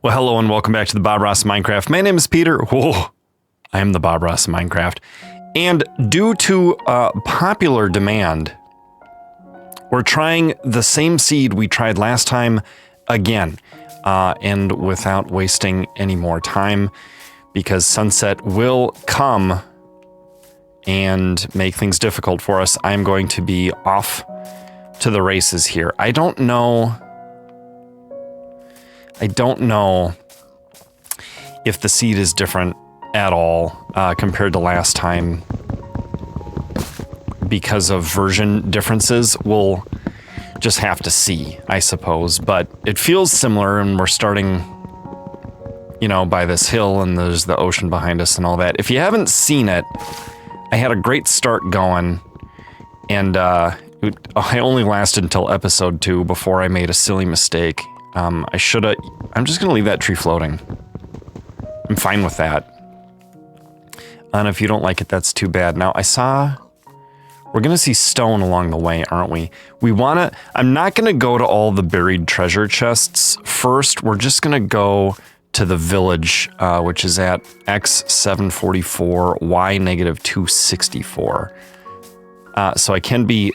Well, hello and welcome back to the Bob Ross Minecraft. My name is Peter. Whoa, I am the Bob Ross Minecraft. And due to popular demand, we're trying the same seed we tried last time again. And without wasting any more time, because sunset will come and make things difficult for us, I'm going to be off to the races here. I don't know if the seed is different at all compared to last time because of version differences. We'll just have to see, I suppose, but it feels similar, and we're starting, you know, by this hill, and there's the ocean behind us and all that. If you haven't seen it, I had a great start going, and I only lasted until episode 2 before I made a silly mistake. I'm just gonna leave that tree floating. I'm fine with that. And if you don't like it, that's too bad. Now, we're gonna see stone along the way, aren't we? I'm not gonna go to all the buried treasure chests first. We're just gonna go to the village, which is at X744, Y negative 264. So I can be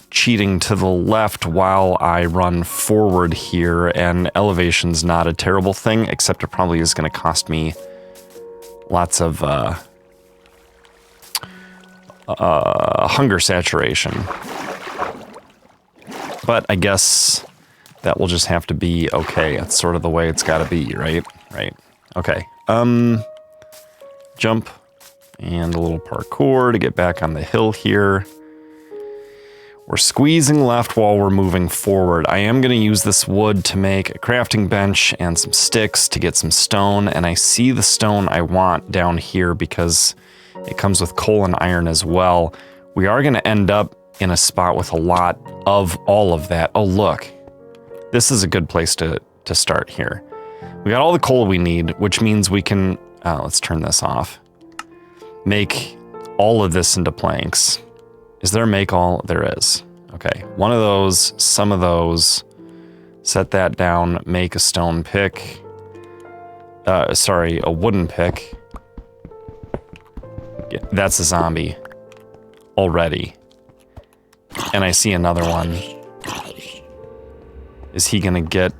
cheating to the left while I run forward here, and elevation's not a terrible thing, except it probably is going to cost me lots of hunger saturation. But I guess that will just have to be okay. That's sort of the way it's got to be, right? Right. Okay. Jump and a little parkour to get back on the hill here. We're squeezing left while we're moving forward. I am going to use this wood to make a crafting bench and some sticks to get some stone, and I see the stone I want down here because it comes with coal and iron as well. We are going to end up in a spot with a lot of all of that. Oh, look. This is a good place to start here. We got all the coal we need, which means we can, let's turn this off, make all of this into planks. Is there a make all? There is. Okay, one of those, some of those, set that down, make a stone pick. Sorry, a wooden pick. Yeah, that's a zombie already. And I see another one. Is he gonna get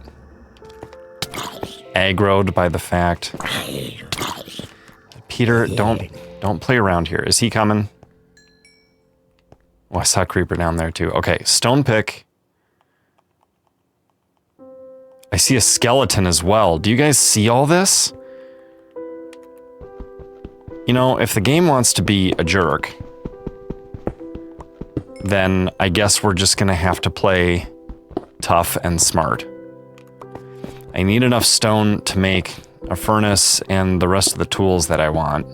aggroed by the fact? Peter, don't play around here. Is he coming? Oh, I saw a creeper down there too. Okay, stone pick. I see a skeleton as well. Do you guys see all this? You know, if the game wants to be a jerk, then I guess we're just gonna have to play tough and smart. I need enough stone to make a furnace and the rest of the tools that I want.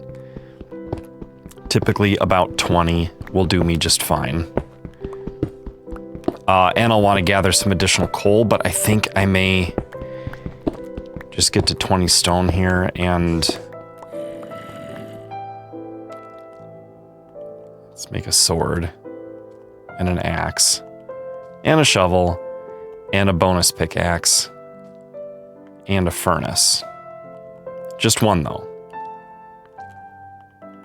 Typically about 20 will do me just fine. And I'll want to gather some additional coal, but I think I may just get to 20 stone here, and let's make a sword and an axe and a shovel and a bonus pickaxe and a furnace. Just one though.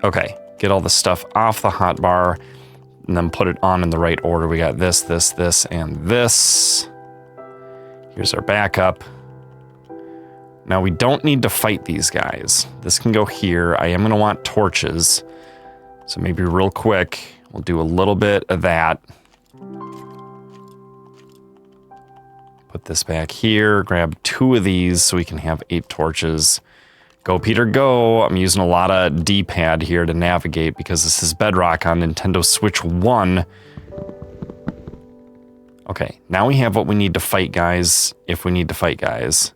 Okay. Get all the stuff off the hotbar, and then put it on in the right order. We got this, this, this, and this. Here's our backup. Now we don't need to fight these guys. This can go here. I am gonna want torches. So maybe real quick, we'll do a little bit of that. Put this back here, grab 2 of these so we can have 8 torches. Go, Peter, go. I'm using a lot of D-pad here to navigate because this is Bedrock on Nintendo Switch 1. Okay, now we have what we need to fight guys, if we need to fight guys.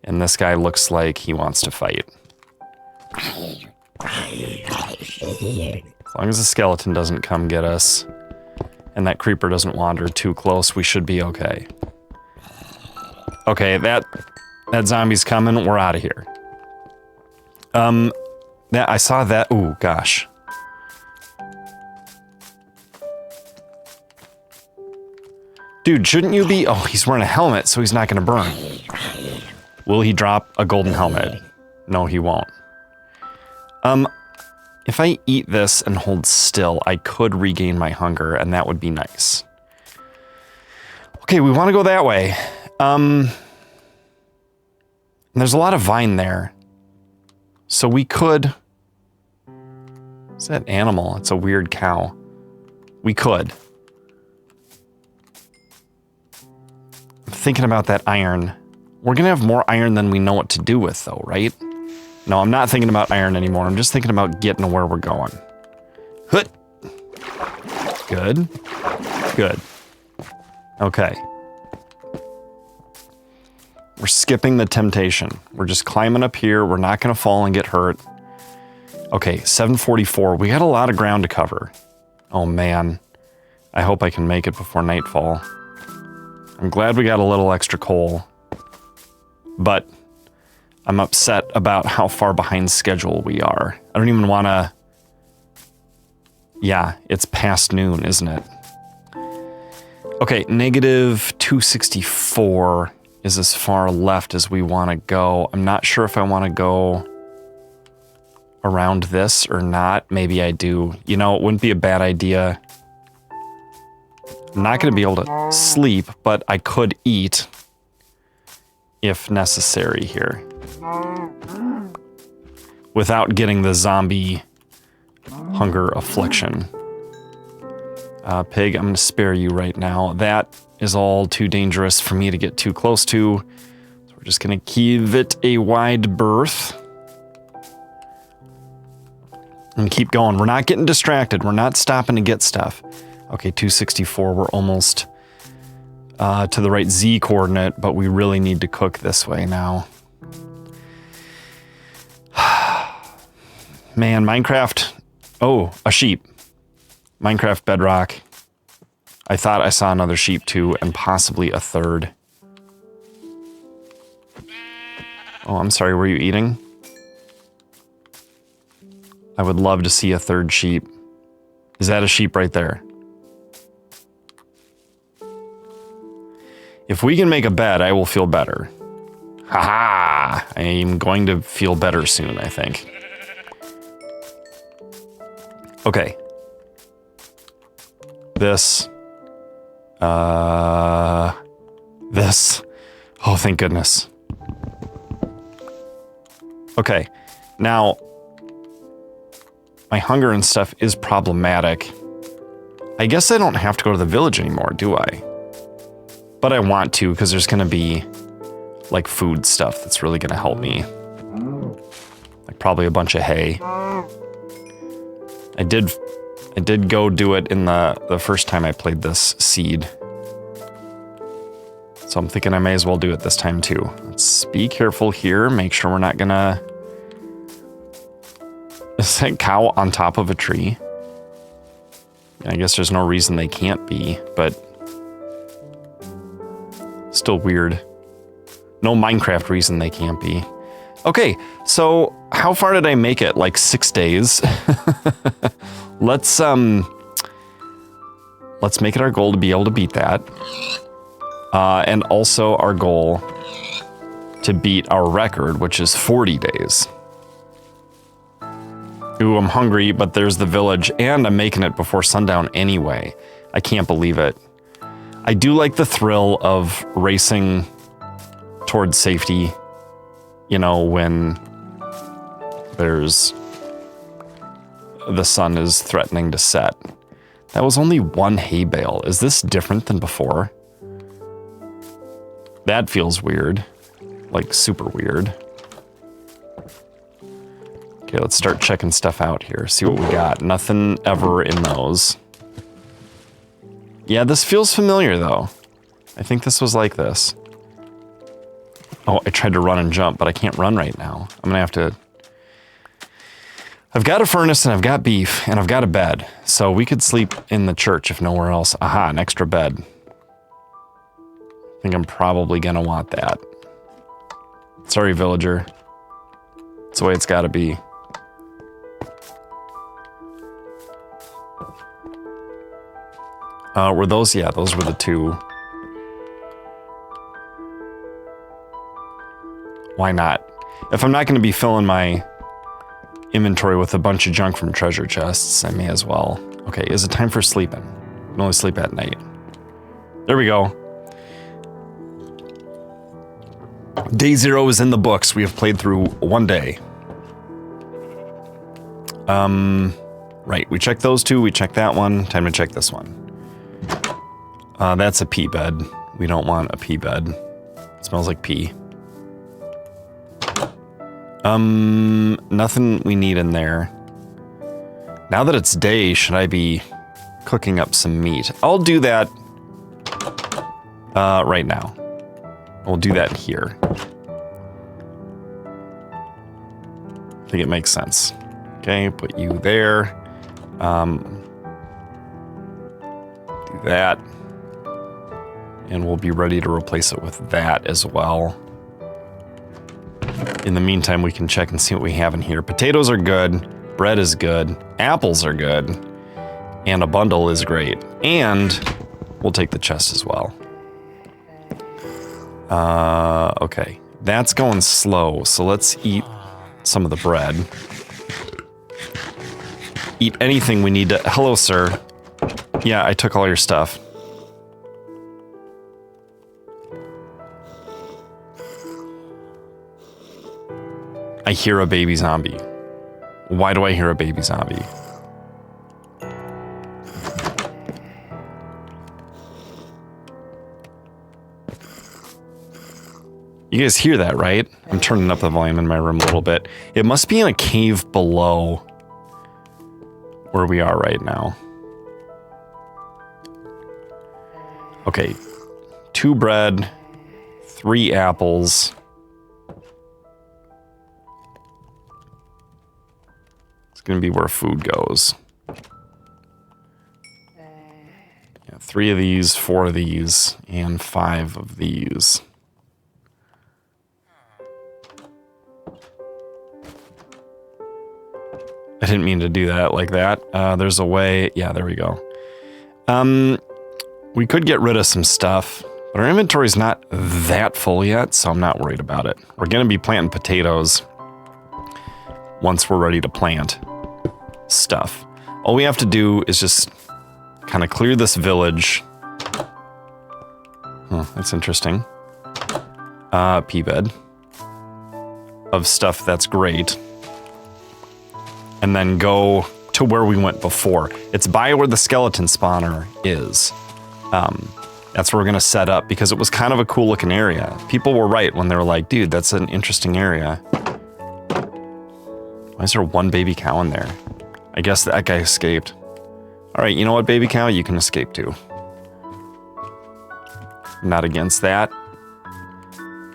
And this guy looks like he wants to fight. As long as the skeleton doesn't come get us, and that creeper doesn't wander too close, we should be okay. Okay, that zombie's coming. We're out of here. Yeah, I saw that. Ooh, gosh. Dude, shouldn't you be... Oh, he's wearing a helmet, so he's not gonna burn. Will he drop a golden helmet? No, he won't. If I eat this and hold still, I could regain my hunger, and that would be nice. Okay, we want to go that way. There's a lot of vine there. So we could... What's that animal? It's a weird cow. We could. I'm thinking about that iron. We're going to have more iron than we know what to do with, though, right? No, I'm not thinking about iron anymore. I'm just thinking about getting to where we're going. Hut. Good. Good. Okay. We're skipping the temptation. We're just climbing up here. We're not going to fall and get hurt. Okay, 7:44. We got a lot of ground to cover. Oh, man. I hope I can make it before nightfall. I'm glad we got a little extra coal. But I'm upset about how far behind schedule we are. I don't even want to... Yeah, it's past noon, isn't it? Okay, negative 264 is as far left as we want to go. I'm not sure if I want to go around this or not. Maybe I do. You know, it wouldn't be a bad idea. I'm not going to be able to sleep, but I could eat if necessary here. Without getting the zombie hunger affliction. Pig, I'm going to spare you right now. That is all too dangerous for me to get too close to. So we're just going to give it a wide berth. And keep going. We're not getting distracted. We're not stopping to get stuff. Okay, 264. We're almost to the right Z coordinate, but we really need to cook this way now. Man, Minecraft... Oh, a sheep. Minecraft Bedrock. I thought I saw another sheep too, and possibly a third. Oh, I'm sorry, were you eating? I would love to see a third sheep. Is that a sheep right there? If we can make a bed, I will feel better. Haha! I am going to feel better soon, I think. Okay. This. This. Oh, thank goodness. Okay. Now, my hunger and stuff is problematic. I guess I don't have to go to the village anymore, do I? But I want to, because there's going to be, like, food stuff that's really going to help me. Like, probably a bunch of hay. I did go do it in the first time I played this seed. So I'm thinking I may as well do it this time too. Let's be careful here. Make sure we're not gonna... Is that cow on top of a tree? I guess there's no reason they can't be, but... Still weird. No Minecraft reason they can't be. Okay, so how far did I make it? Like 6 days? Let's make it our goal to be able to beat that. And also our goal to beat our record, which is 40 days. Ooh, I'm hungry, but there's the village, and I'm making it before sundown anyway. I can't believe it. I do like the thrill of racing towards safety, you know, when there's... the sun is threatening to set. That was only one hay bale. Is this different than before? That feels weird. Like, super weird. Okay, let's start checking stuff out here. See what we got. Nothing ever in those. Yeah, this feels familiar, though. I think this was like this. Oh, I tried to run and jump, but I can't run right now. I'm gonna have to... I've got a furnace, and I've got beef, and I've got a bed. So we could sleep in the church if nowhere else. Aha, an extra bed. I think I'm probably gonna want that. Sorry, villager. It's the way it's gotta be. Were those? Yeah, those were the two. Why not? If I'm not going to be filling my inventory with a bunch of junk from treasure chests, I may as well. Okay, is it time for sleeping? I can only sleep at night. There we go. Day 0 is in the books. We have played through 1 day. Right, we checked those 2, we checked that one. Time to check this one. That's a pee bed. We don't want a pee bed. It smells like pee. Nothing we need in there. Now that it's day, should I be cooking up some meat? I'll do that right now. We'll do that here. I think it makes sense. Okay, put you there. Do that. And we'll be ready to replace it with that as well. In the meantime, we can check and see what we have in here. Potatoes are good. Bread is good. Apples are good. And a bundle is great. And we'll take the chest as well. Okay. That's going slow, so let's eat some of the bread. Eat anything we need to... Hello, sir. Yeah, I took all your stuff. I hear a baby zombie. Why do I hear a baby zombie? You guys hear that, right? I'm turning up the volume in my room a little bit. It must be in a cave below where we are right now. Okay, 2 bread, 3 apples. It's gonna be where food goes. Yeah, 3 of these, 4 of these, and 5 of these. I didn't mean to do that like that. There's a way. Yeah, there we go. We could get rid of some stuff, but our inventory's not that full yet, so I'm not worried about it. We're going to be planting potatoes once we're ready to plant stuff. All we have to do is just kind of clear this village. Oh, that's interesting. Pea bed of stuff that's great. And then go to where we went before. It's by where the skeleton spawner is. That's where we're gonna set up because it was kind of a cool looking area. People were right when they were like, dude, that's an interesting area. Why is there 1 baby cow in there? I guess that guy escaped. All right, you know what, baby cow? You can escape too. I'm not against that.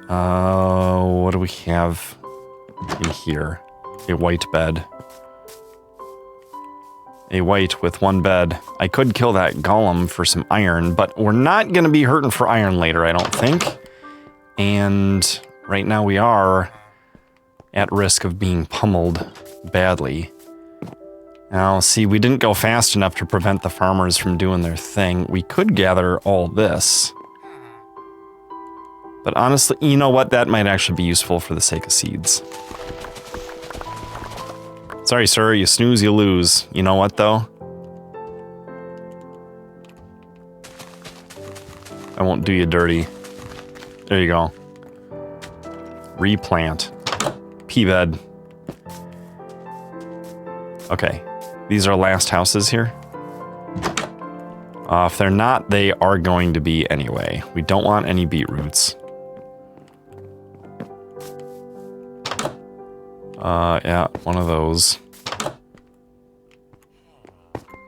What do we have in here? A white bed. A white with 1 bed. I could kill that golem for some iron, but we're not going to be hurting for iron later, I don't think. And right now we are at risk of being pummeled badly. Now, see, we didn't go fast enough to prevent the farmers from doing their thing. We could gather all this. But honestly, you know what? That might actually be useful for the sake of seeds. Sorry, sir, you snooze, you lose. You know what, though? I won't do you dirty. There you go. Replant. Pea bed. Okay. These are last houses here. If they're not, they are going to be anyway. We don't want any beetroots. Yeah, one of those.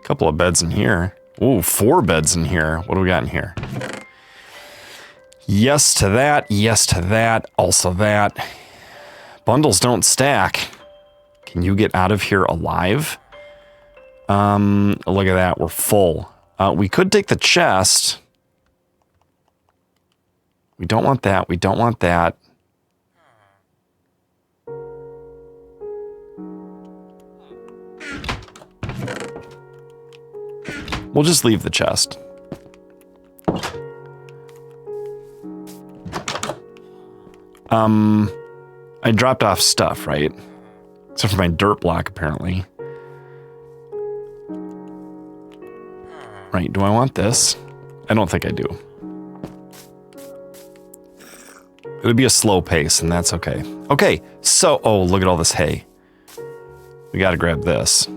Couple of beds in here. Ooh, 4 beds in here. What do we got in here? Yes to that, yes to that, also that. Bundles don't stack. Can you get out of here alive? Look at that, we're full. We could take the chest. We don't want that, we don't want that. We'll just leave the chest. I dropped off stuff, right? Except for my dirt block, apparently. Right, do I want this? I don't think I do. It would be a slow pace, and that's okay. Okay, so, oh, look at all this hay. We gotta grab this.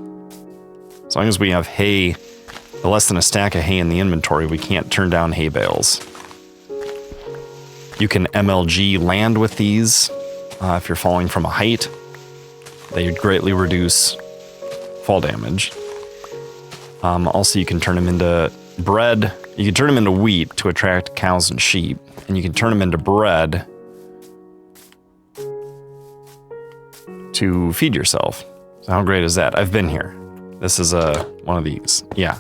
As long as we have hay, less than a stack of hay in the inventory, we can't turn down hay bales. You can MLG land with these if you're falling from a height. They greatly reduce fall damage. Also, you can turn them into bread. You can turn them into wheat to attract cows and sheep. And you can turn them into bread to feed yourself. So how great is that? I've been here. This is one of these. Yeah.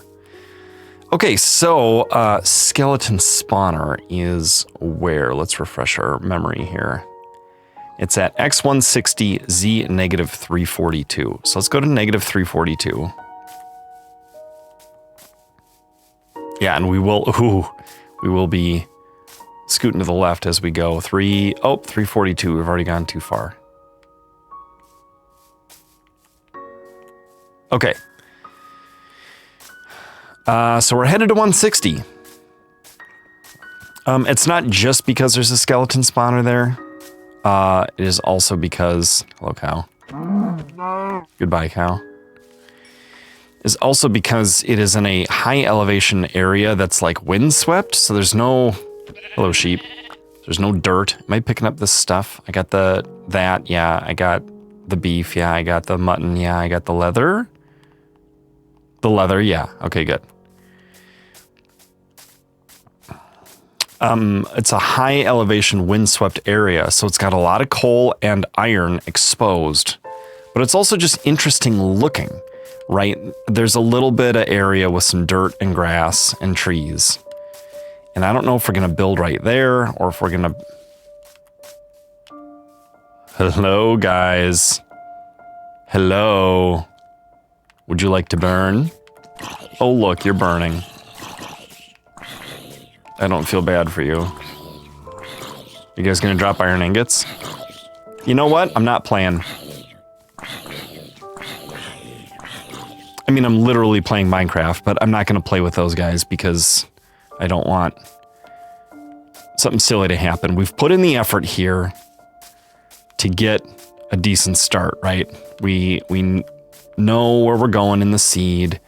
Okay, so skeleton spawner is where? Let's refresh our memory here. It's at X160, Z negative 342. So let's go to negative 342. Yeah, and we will be scooting to the left as we go. 342. We've already gone too far. Okay. So we're headed to 160. It's not just because there's a skeleton spawner there. It is also because... Hello, cow. Goodbye, cow. Is also because it is in a high elevation area that's like windswept, so there's no... Hello, sheep. There's no dirt. Am I picking up this stuff? I got that, yeah. I got the beef, yeah. I got the mutton, yeah. I got the leather. The leather, yeah. Okay, good. It's a high elevation windswept area, so it's got a lot of coal and iron exposed, but it's also just interesting looking, right? There's a little bit of area with some dirt and grass and trees, and I don't know if we're going to build right there or if we're going to... Hello, guys. Hello. Would you like to burn? Oh, look, you're burning. I don't feel bad for you. You guys gonna drop iron ingots? You know what? I'm not playing. I mean, I'm literally playing Minecraft, but I'm not gonna play with those guys because I don't want something silly to happen. We've put in the effort here to get a decent start, right? We know where we're going in the seed.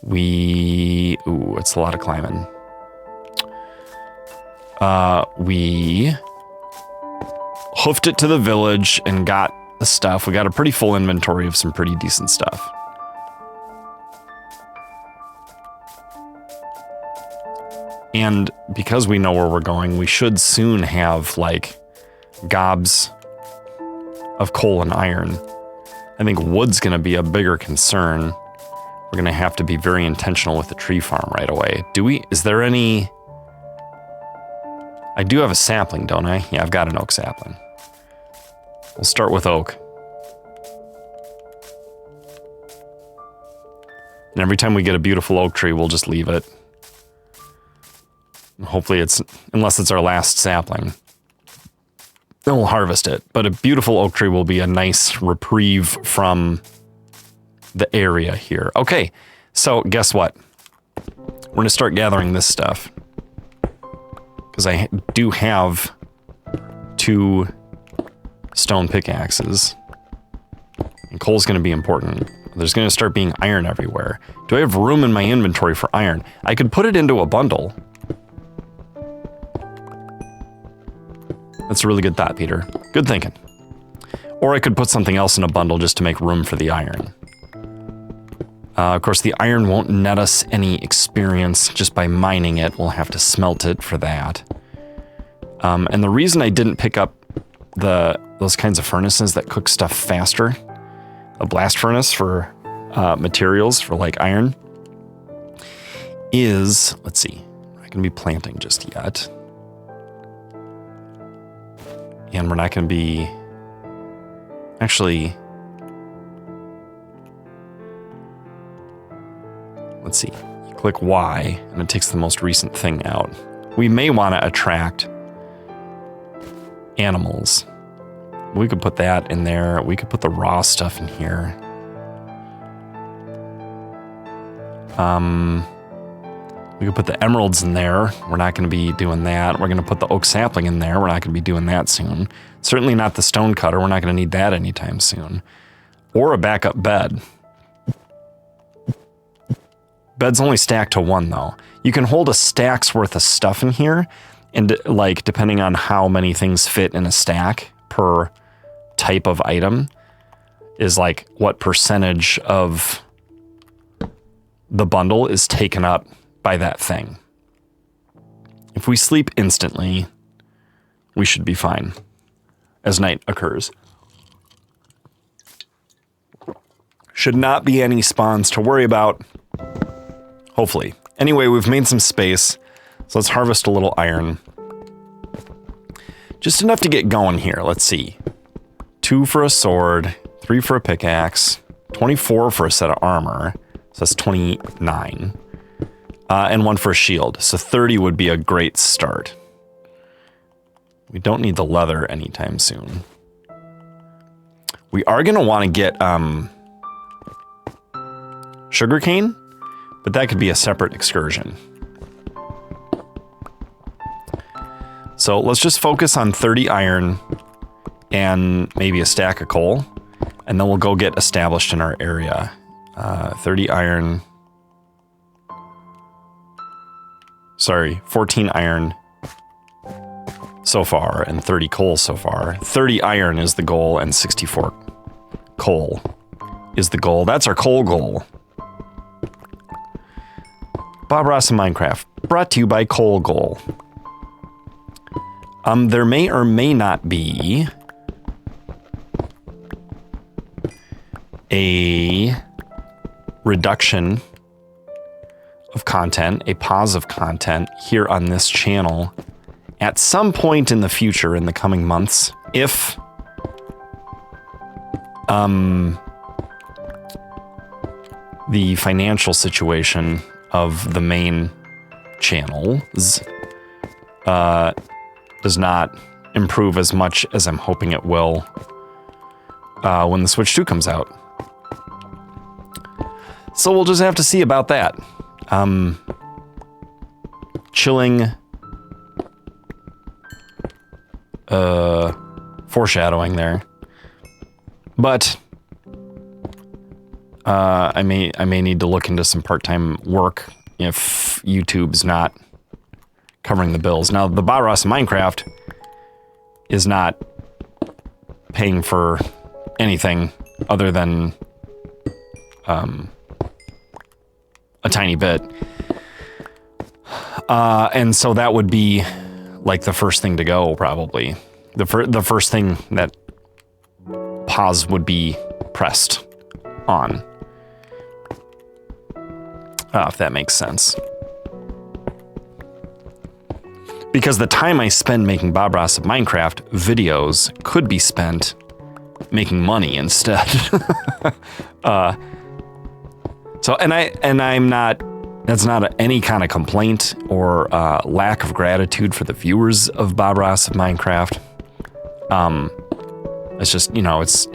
Ooh, it's a lot of climbing. We hoofed it to the village and got the stuff. We got a pretty full inventory of some pretty decent stuff. And because we know where we're going, we should soon have, like, gobs of coal and iron. I think wood's going to be a bigger concern. We're going to have to be very intentional with the tree farm right away. Is there any... I do have a sapling, don't I? Yeah, I've got an oak sapling. We'll start with oak. And every time we get a beautiful oak tree, we'll just leave it. Hopefully unless it's our last sapling, then we'll harvest it. But a beautiful oak tree will be a nice reprieve from the area here. Okay, so guess what? We're gonna start gathering this stuff. Because I do have 2 stone pickaxes. And coal's going to be important. There's going to start being iron everywhere. Do I have room in my inventory for iron? I could put it into a bundle. That's a really good thought, Peter. Good thinking. Or I could put something else in a bundle just to make room for the iron. Of course, the iron won't net us any experience just by mining it. We'll have to smelt it for that. And the reason I didn't pick up those kinds of furnaces that cook stuff faster, a blast furnace for materials for like iron, is, let's see, we're not going to be planting just yet. And we're not going to be, actually, let's see, you click Y and it takes the most recent thing out. We may want to attract animals We could put that in there. We could put the raw stuff in here. We could put the emeralds in there. We're not going to be doing that. We're going to put the oak sapling in there. We're not going to be doing that soon. Certainly not the stone cutter. We're not going to need that anytime soon. Or a backup bed. Bed's only stacked to 1 though. You can hold a stack's worth of stuff in here, and like depending on how many things fit in a stack per type of item is like what percentage of the bundle is taken up by that thing. If we sleep instantly, we should be fine as night occurs. Should not be any spawns to worry about. Hopefully. Anyway, we've made some space, so let's harvest a little iron. Just enough to get going here. Let's see. 2 for a sword, 3 for a pickaxe, 24 for a set of armor. So that's 29. And 1 for a shield. So 30 would be a great start. We don't need the leather anytime soon. We are going to want to get sugarcane, but that could be a separate excursion. So let's just focus on 30 iron and maybe a stack of coal, and then we'll go get established in our area. 30 iron. Sorry, 14 iron so far and 30 coal so far. 30 iron is the goal and 64 coal is the goal. That's our coal goal. Bob Ross in Minecraft, brought to you by Coal Goal. There may or may not be a reduction of content, a pause of content here on this channel at some point in the future in the coming months, if the financial situation of the main channels does not improve as much as I'm hoping it will when the Switch 2 comes out. So we'll just have to see about that. Chilling foreshadowing there. But I may need to look into some part-time work if YouTube's not covering the bills. Now, the Bob Ross in Minecraft is not paying for anything other than a tiny bit. And so that would be like the first thing to go, probably. The first thing that pause would be pressed on. If that makes sense. Because the time I spend making Bob Ross of Minecraft videos could be spent making money instead. I'm not, that's not any kind of complaint or lack of gratitude for the viewers of Bob Ross of Minecraft. It's just, you know, it's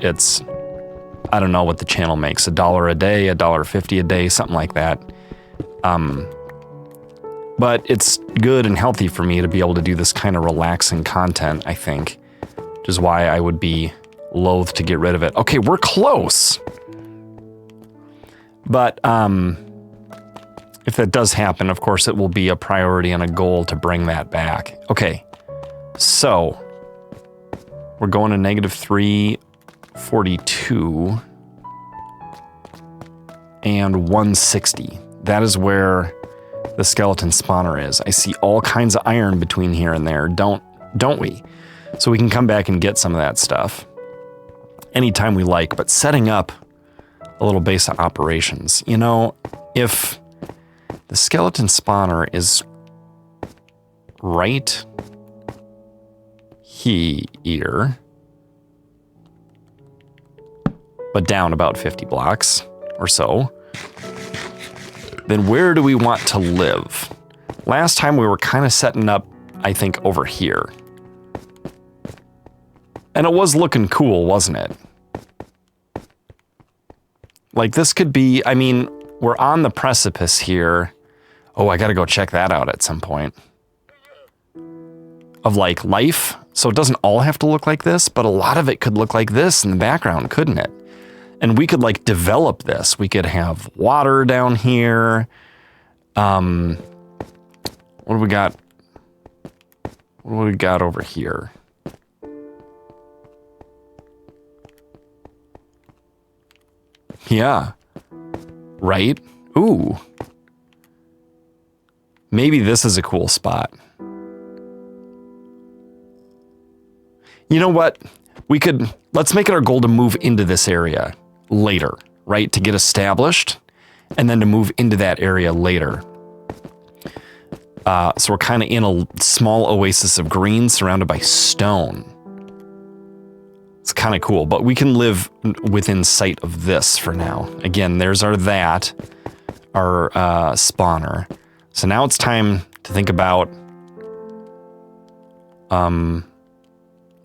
I don't know what the channel makes, $1 a day, $1.50 a day, something like that. But it's good and healthy for me to be able to do this kind of relaxing content, I think, which is why I would be loath to get rid of it. Okay, we're close. But if that does happen, of course, it will be a priority and a goal to bring that back. Okay, so we're going to negative 342 and 160. That is where the skeleton spawner is. I see all kinds of iron between here and there, don't we? So we can come back and get some of that stuff anytime we like, but setting up a little base of operations. You know, if the skeleton spawner is right here, but down about 50 blocks or so, then where do we want to live? Last time we were kind of setting up, I think, over here. And it was looking cool, wasn't it? Like this could be, I mean, we're on the precipice here. Oh, I gotta go check that out at some point. Of like life. So it doesn't all have to look like this, but a lot of it could look like this in the background, couldn't it? And we could like develop this. We could have water down here. What do we got? What do we got over here? Yeah. Right? Ooh. Maybe this is a cool spot. You know what? Let's make it our goal to move into this area later, right? To get established and then to move into that area later. So we're kind of in a small oasis of green surrounded by stone. It's kind of cool, but we can live within sight of this for now. Again, there's our spawner. So now it's time to think about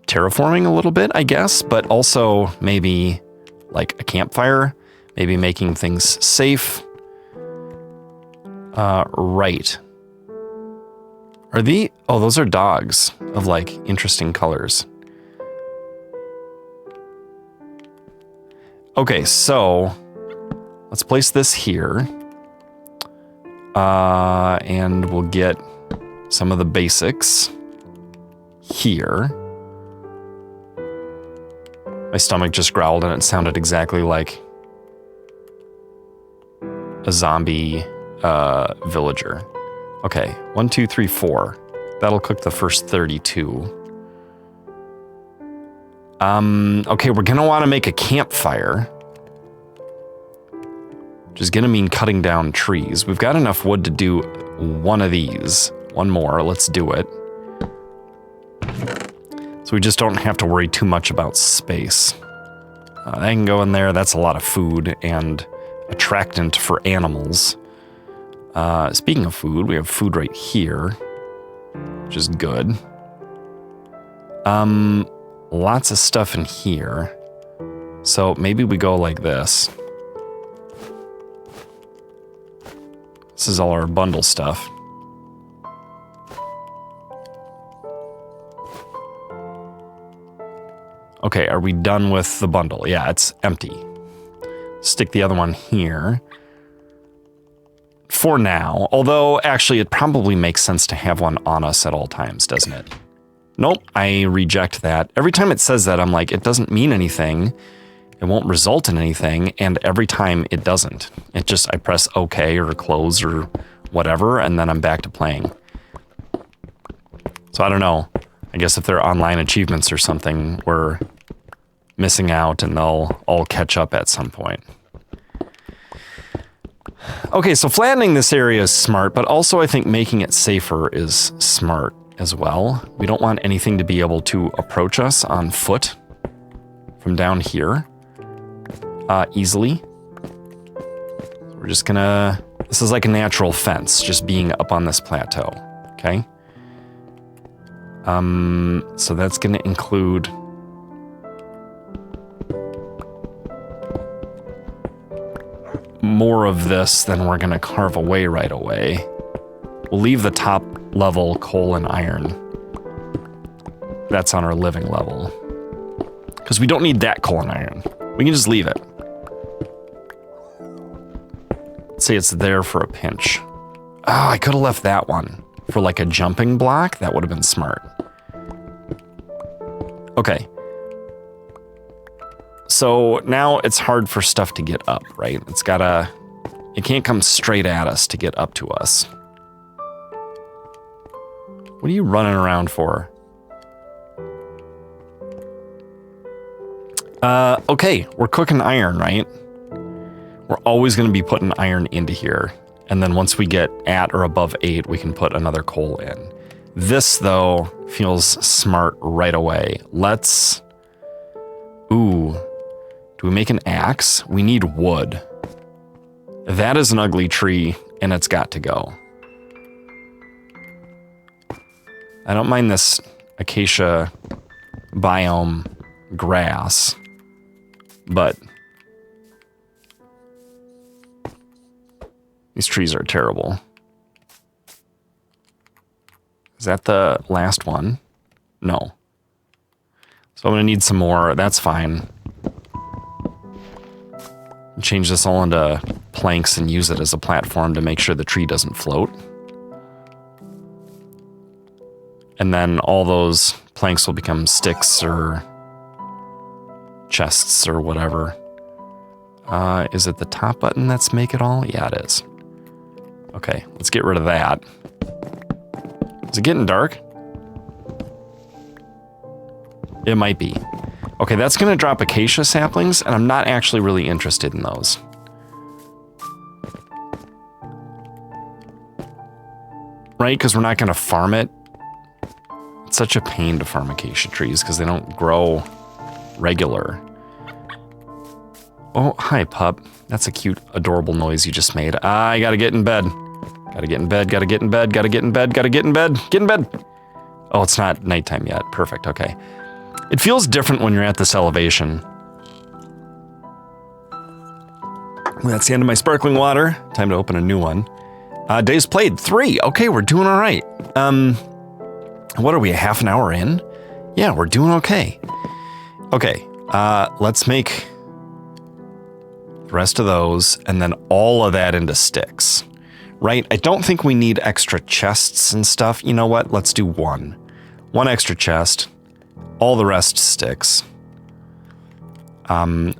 terraforming a little bit, I guess, but also maybe like a campfire, maybe making things safe. Right. Oh, those are dogs of like interesting colors. Okay, so let's place this here. And we'll get some of the basics here. My stomach just growled and it sounded exactly like a zombie villager. Okay, 1, 2, 3, 4. That'll cook the first 32. Okay, we're gonna want to make a campfire, which is gonna mean cutting down trees. We've got enough wood to do one of these. One more, let's do it. So we just don't have to worry too much about space. That can go in there. That's a lot of food and attractant for animals. Speaking of food, we have food right here, which is good. Lots of stuff in here. So maybe we go like this. This is all our bundle stuff. Okay, are we done with the bundle? Yeah, it's empty. Stick the other one here. For now, although actually it probably makes sense to have one on us at all times, doesn't it? Nope, I reject that. Every time it says that, I'm like, it doesn't mean anything. It won't result in anything, and every time it doesn't. It just, I press OK or close or whatever, and then I'm back to playing. So I don't know. I guess if they're online achievements or something, we're missing out and they'll all catch up at some point. Okay, so flattening this area is smart, but also I think making it safer is smart as well. We don't want anything to be able to approach us on foot from down here easily. We're just gonna, this is like a natural fence, just being up on this plateau, okay? So that's gonna include more of this than we're gonna carve away right away. We'll leave the top level coal and iron. That's on our living level. Because we don't need that coal and iron. We can just leave it. Let's say it's there for a pinch. Oh, I could have left that one for like a jumping block. That would have been smart. Okay. So now it's hard for stuff to get up, right? It can't come straight at us to get up to us. What are you running around for? Okay, we're cooking iron, right? We're always going to be putting iron into here. And then once we get at or above 8, we can put another coal in. This, though, feels smart right away. Ooh. Do we make an axe? We need wood. That is an ugly tree, and it's got to go. I don't mind this acacia biome grass, but these trees are terrible. Is that the last one? No. So I'm going to need some more. That's fine. Change this all into planks and use it as a platform to make sure the tree doesn't float. And then all those planks will become sticks or chests or whatever. Is it the top button that's make it all? Yeah, it is. Okay, let's get rid of that. Is it getting dark? It might be. Okay, that's going to drop acacia saplings, and I'm not actually really interested in those. Right? Because we're not going to farm it. It's such a pain to farm acacia trees because they don't grow regular. Oh, hi, pup. That's a cute, adorable noise you just made. I gotta get in bed. Gotta get in bed, gotta get in bed, gotta get in bed, gotta get in bed. Get in bed! Oh, it's not nighttime yet. Perfect, okay. It feels different when you're at this elevation. Well, that's the end of my sparkling water. Time to open a new one. Days played, 3. Okay, we're doing all right. What are we, a half an hour in? Yeah, we're doing okay. Okay, let's make the rest of those and then all of that into sticks. Right? I don't think we need extra chests and stuff. You know what? Let's do one. One extra chest. All the rest sticks.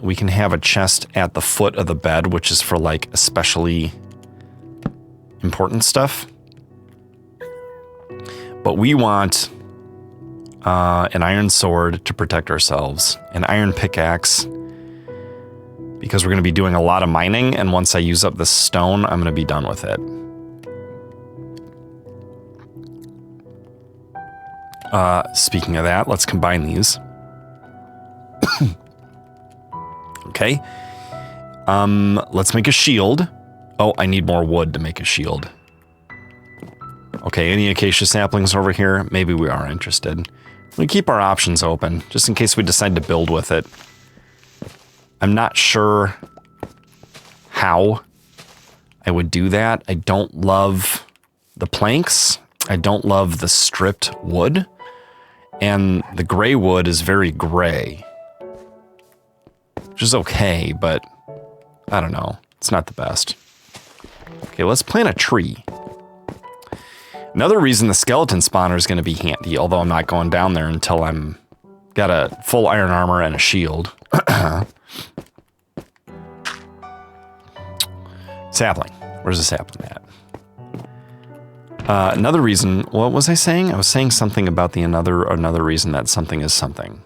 We can have a chest at the foot of the bed, which is for like especially important stuff. But we want an iron sword to protect ourselves, an iron pickaxe, because we're going to be doing a lot of mining, and once I use up this stone, I'm going to be done with it. Speaking of that, let's combine these. Okay. Let's make a shield. Oh, I need more wood to make a shield. Okay, any acacia saplings over here? Maybe we are interested. We keep our options open, just in case we decide to build with it. I'm not sure how I would do that. I don't love the planks. I don't love the stripped wood. And the gray wood is very gray. Which is okay, but I don't know. It's not the best. Okay, let's plant a tree. Another reason the skeleton spawner is going to be handy, although I'm not going down there until I'm got a full iron armor and a shield. Sapling. Where's the sapling at? Another reason, what was I saying? I was saying something about the another reason that something is something.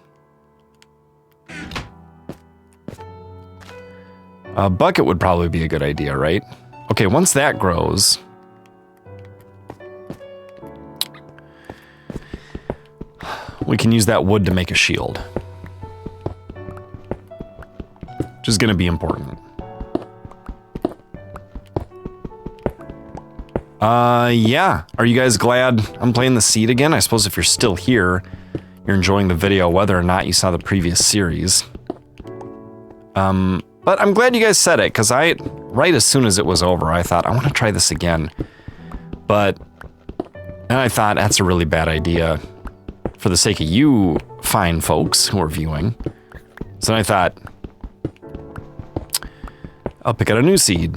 A bucket would probably be a good idea, right? Okay, once that grows, we can use that wood to make a shield, which is going to be important. Yeah. Are you guys glad I'm playing the seed again? I suppose if you're still here, you're enjoying the video, whether or not you saw the previous series. But I'm glad you guys said it, because right as soon as it was over, I thought, I want to try this again. And I thought, that's a really bad idea for the sake of you fine folks who are viewing. So I thought, I'll pick out a new seed.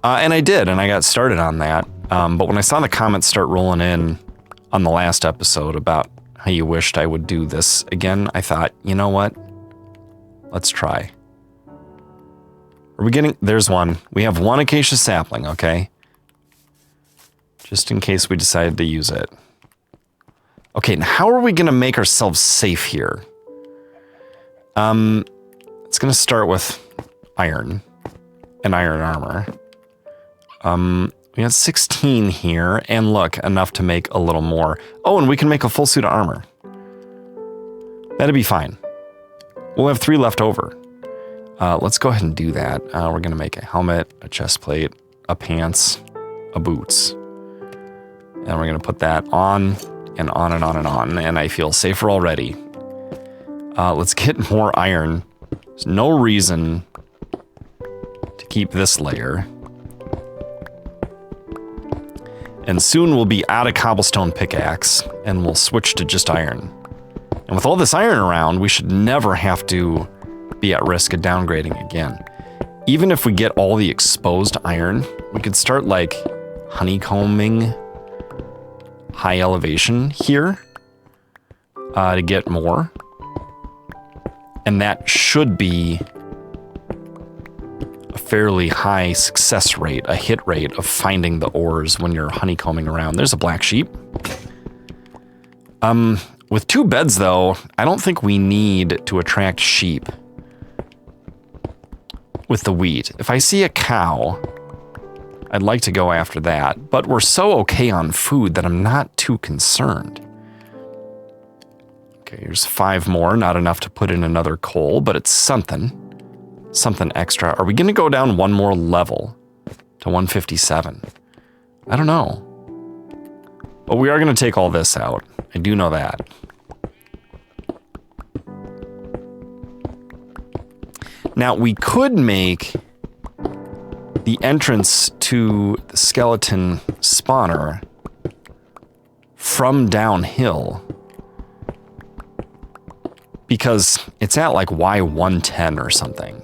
And I did, and I got started on that. But when I saw the comments start rolling in on the last episode about how you wished I would do this again, I thought, you know what? Let's try. Are we getting... There's one. We have one acacia sapling, okay? Just in case we decided to use it. Okay, now how are we going to make ourselves safe here? It's going to start with iron and iron armor. We got 16 here, and look, enough to make a little more. Oh, and we can make a full suit of armor. That'd be fine. We'll have 3 left over. Let's go ahead and do that. We're going to make a helmet, a chest plate, a pants, a boots. And we're going to put that on and on and on and on, and I feel safer already. Let's get more iron. There's no reason to keep this layer. And soon we'll be out of cobblestone pickaxe, and we'll switch to just iron. And with all this iron around, we should never have to be at risk of downgrading again. Even if we get all the exposed iron, we could start like honeycombing high elevation here to get more. And that should be a fairly high success rate, a hit rate of finding the ores when you're honeycombing around. There's a black sheep. With 2 beds though, I don't think we need to attract sheep with the wheat. If I see a cow, I'd like to go after that, but we're so okay on food that I'm not too concerned. Okay, here's 5 more, not enough to put in another coal, but it's something extra. Are we gonna go down 1 more level to 157? I don't know. But we are gonna take all this out. I do know that. Now, we could make the entrance to the skeleton spawner from downhill because it's at like Y110 or something.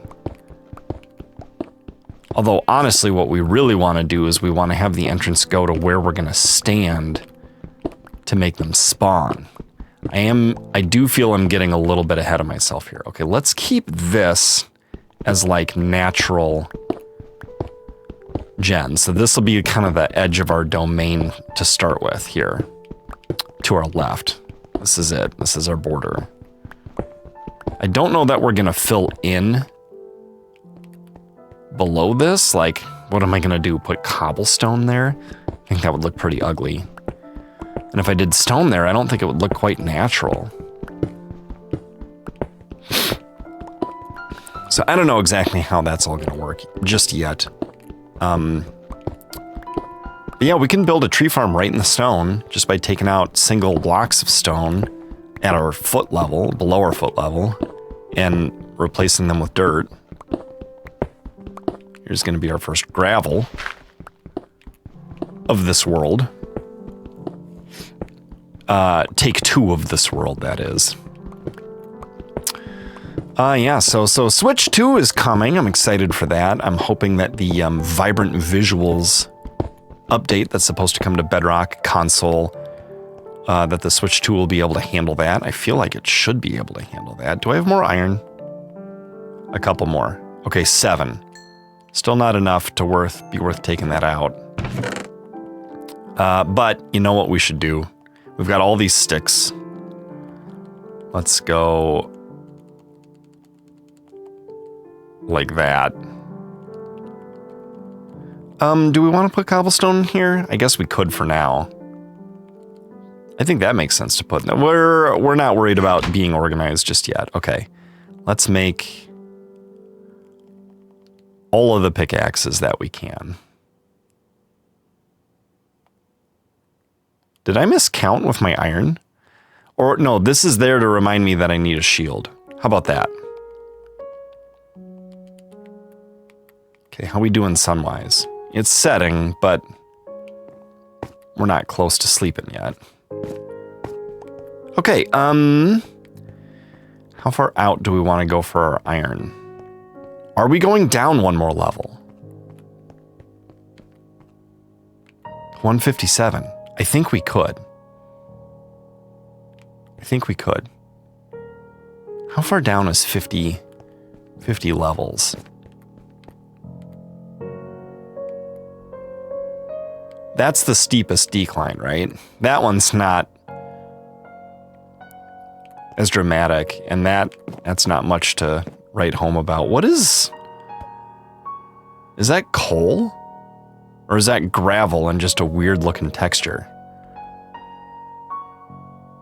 Although, honestly, what we really want to do is we want to have the entrance go to where we're going to stand to make them spawn. I do feel I'm getting a little bit ahead of myself here. Okay, let's keep this as like natural gen. So this will be kind of the edge of our domain to start with here. To our left. This is it. This is our border. I don't know that we're going to fill in below this. Like, what am I going to do? Put cobblestone there? I think that would look pretty ugly. And if I did stone there, I don't think it would look quite natural. So I don't know exactly how that's all going to work just yet. But yeah, we can build a tree farm right in the stone just by taking out single blocks of stone at our foot level, below our foot level, and replacing them with dirt. Here's going to be our first gravel of this world. Take 2 of this world, that is. Yeah, so Switch 2 is coming. I'm excited for that. I'm hoping that the Vibrant Visuals update that's supposed to come to Bedrock console, that the Switch 2 will be able to handle that. I feel like it should be able to handle that. Do I have more iron? A couple more. Okay, 7. Still not enough to be worth taking that out. But you know what we should do? We've got all these sticks. Let's go like that. Do we want to put cobblestone here? I guess we could for now. I think that makes sense to put. We're not worried about being organized just yet. Okay, let's make all of the pickaxes that we can. Did I miscount with my iron? Or no, this is there to remind me that I need a shield. How about that? Okay, how we doing sun-wise? It's setting, but we're not close to sleeping yet. Okay, how far out do we want to go for our iron? Are we going down 1 more level? 157. I think we could. How far down is 50 levels? That's the steepest decline, right? That one's not as dramatic, and that's not much to write home about. What is that coal? Or is that gravel and just a weird looking texture?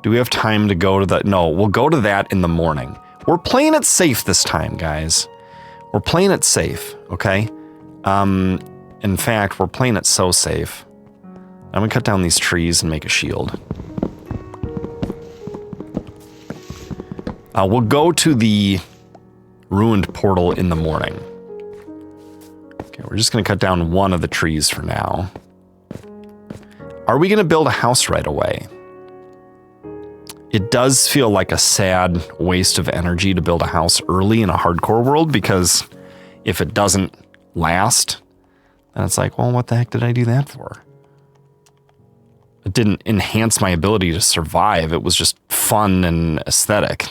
Do we have time to go to that? No, we'll go to that in the morning. We're playing it safe this time, guys. We're playing it safe, okay? In fact, we're playing it so safe. I'm gonna cut down these trees and make a shield. We'll go to the ruined portal in the morning. Okay, we're just going to cut down one of the trees for now. Are we going to build a house right away? It does feel like a sad waste of energy to build a house early in a hardcore world, because if it doesn't last, then it's like, well, what the heck did I do that for? It didn't enhance my ability to survive. It was just fun and aesthetic.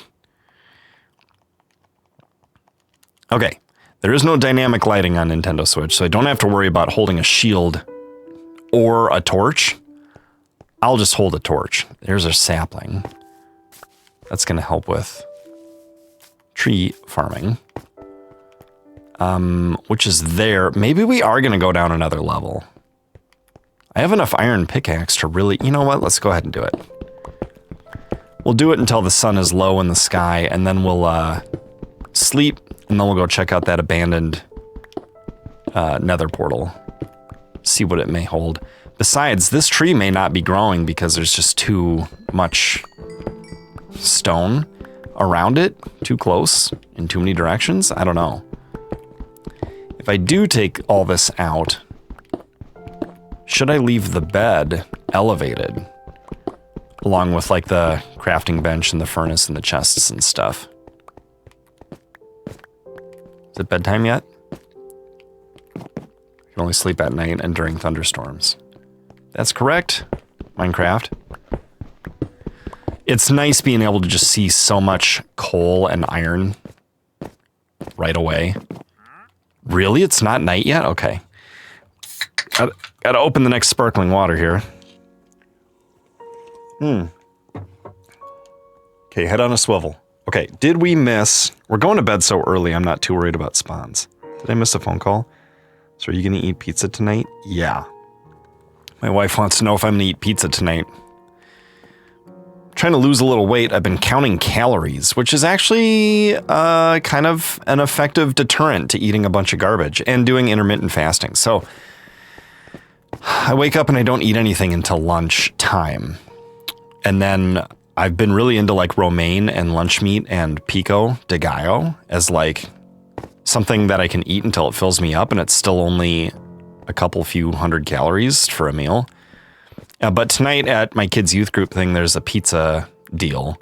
Okay, there is no dynamic lighting on Nintendo Switch, so I don't have to worry about holding a shield or a torch. I'll just hold a torch. There's a sapling. That's going to help with tree farming. Which is there. Maybe we are going to go down another level. I have enough iron pickaxe to really... You know what? Let's go ahead and do it. We'll do it until the sun is low in the sky, and then we'll sleep, and then we'll go check out that abandoned nether portal. See what it may hold. Besides, this tree may not be growing because there's just too much stone around it, too close, in too many directions. I don't know. If I do take all this out, should I leave the bed elevated along with like the crafting bench and the furnace and the chests and stuff? Is it bedtime yet? I can only sleep at night and during thunderstorms. That's correct, Minecraft. It's nice being able to just see so much coal and iron right away. Really? It's not night yet? Okay. Gotta open the next sparkling water here. Okay, head on a swivel. Okay, did we miss... We're going to bed so early, I'm not too worried about spawns. Did I miss a phone call? So are you going to eat pizza tonight? Yeah. My wife wants to know if I'm going to eat pizza tonight. Trying to lose a little weight. I've been counting calories, which is actually kind of an effective deterrent to eating a bunch of garbage and doing intermittent fasting. So I wake up and I don't eat anything until lunch time. And then I've been really into like romaine and lunch meat and pico de gallo as like something that I can eat until it fills me up, and it's still only a couple few hundred calories for a meal. But tonight at my kids' youth group thing, there's a pizza deal.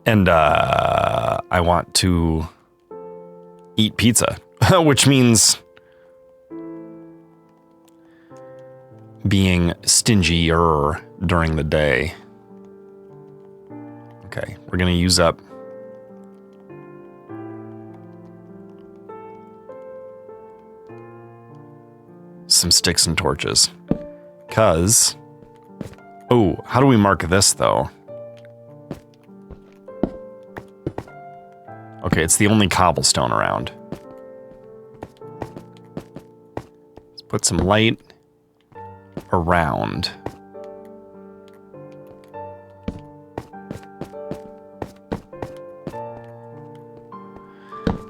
And I want to eat pizza, which means being stingier during the day. Okay, we're going to use up some sticks and torches. Because... Oh, how do we mark this, though? Okay, it's the only cobblestone around. Let's put some light around.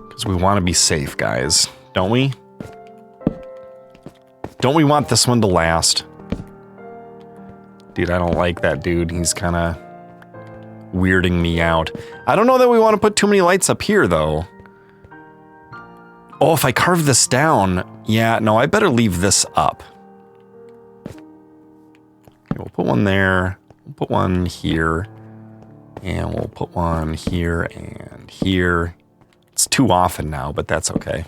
Because we want to be safe, guys. Don't we? Don't we want this one to last? Dude, I don't like that dude. He's kind of weirding me out. I don't know that we want to put too many lights up here, though. Oh, if I carve this down... Yeah, no, I better leave this up. Okay, we'll put one there. We'll put one here. And we'll put one here and here. It's too often now, but that's okay.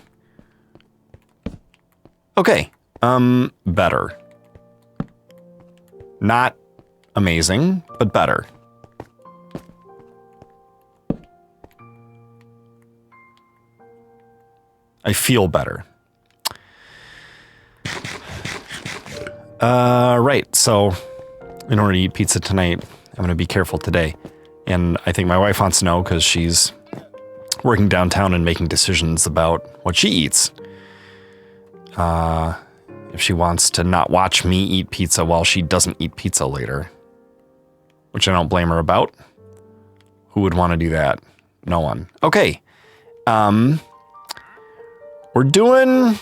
Okay. Better. Not amazing, but better. I feel better. Right, so in order to eat pizza tonight, I'm going to be careful today. And I think my wife wants to know because she's working downtown and making decisions about what she eats. If she wants to not watch me eat pizza while she doesn't eat pizza later. Which I don't blame her about. Who would want to do that? No one. Okay. We're doing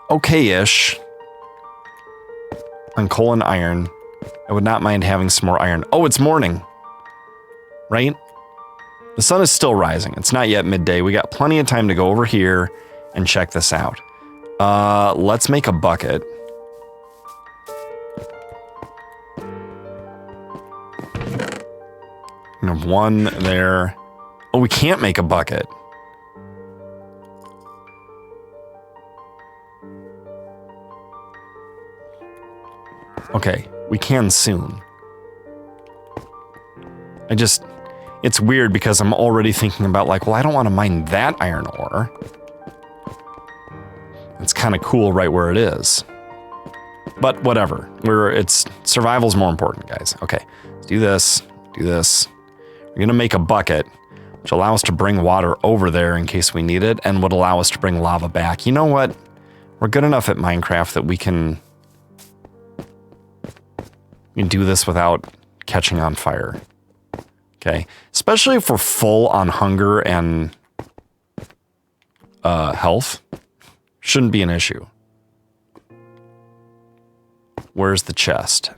okay-ish on coal and iron. I would not mind having some more iron. Oh, it's morning. right? The sun is still rising. It's not yet midday. We got plenty of time to go over here and check this out. Let's make a bucket. And have one there. Oh, we can't make a bucket. Okay, we can soon. It's weird because I'm already thinking about like, well, I don't want to mine that iron ore. It's kind of cool right where it is. But whatever, survival's more important, guys. Okay, let's do this, do this. We're gonna make a bucket, which allows us to bring water over there in case we need it, and would allow us to bring lava back. You know what? We're good enough at Minecraft that we can do this without catching on fire. Okay, especially if we're full on hunger and health, shouldn't be an issue. Where's the chest?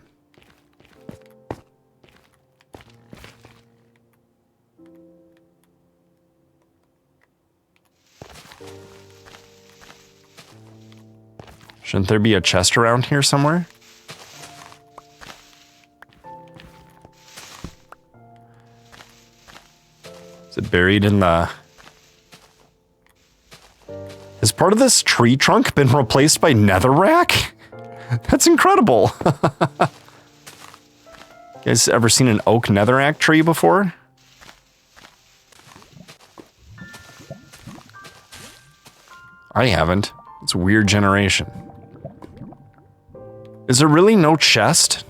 Shouldn't there be a chest around here somewhere? Is it buried in the... Has part of this tree trunk been replaced by netherrack? That's incredible. You guys ever seen an oak netherrack tree before? I haven't. It's a weird generation. Is there really no chest?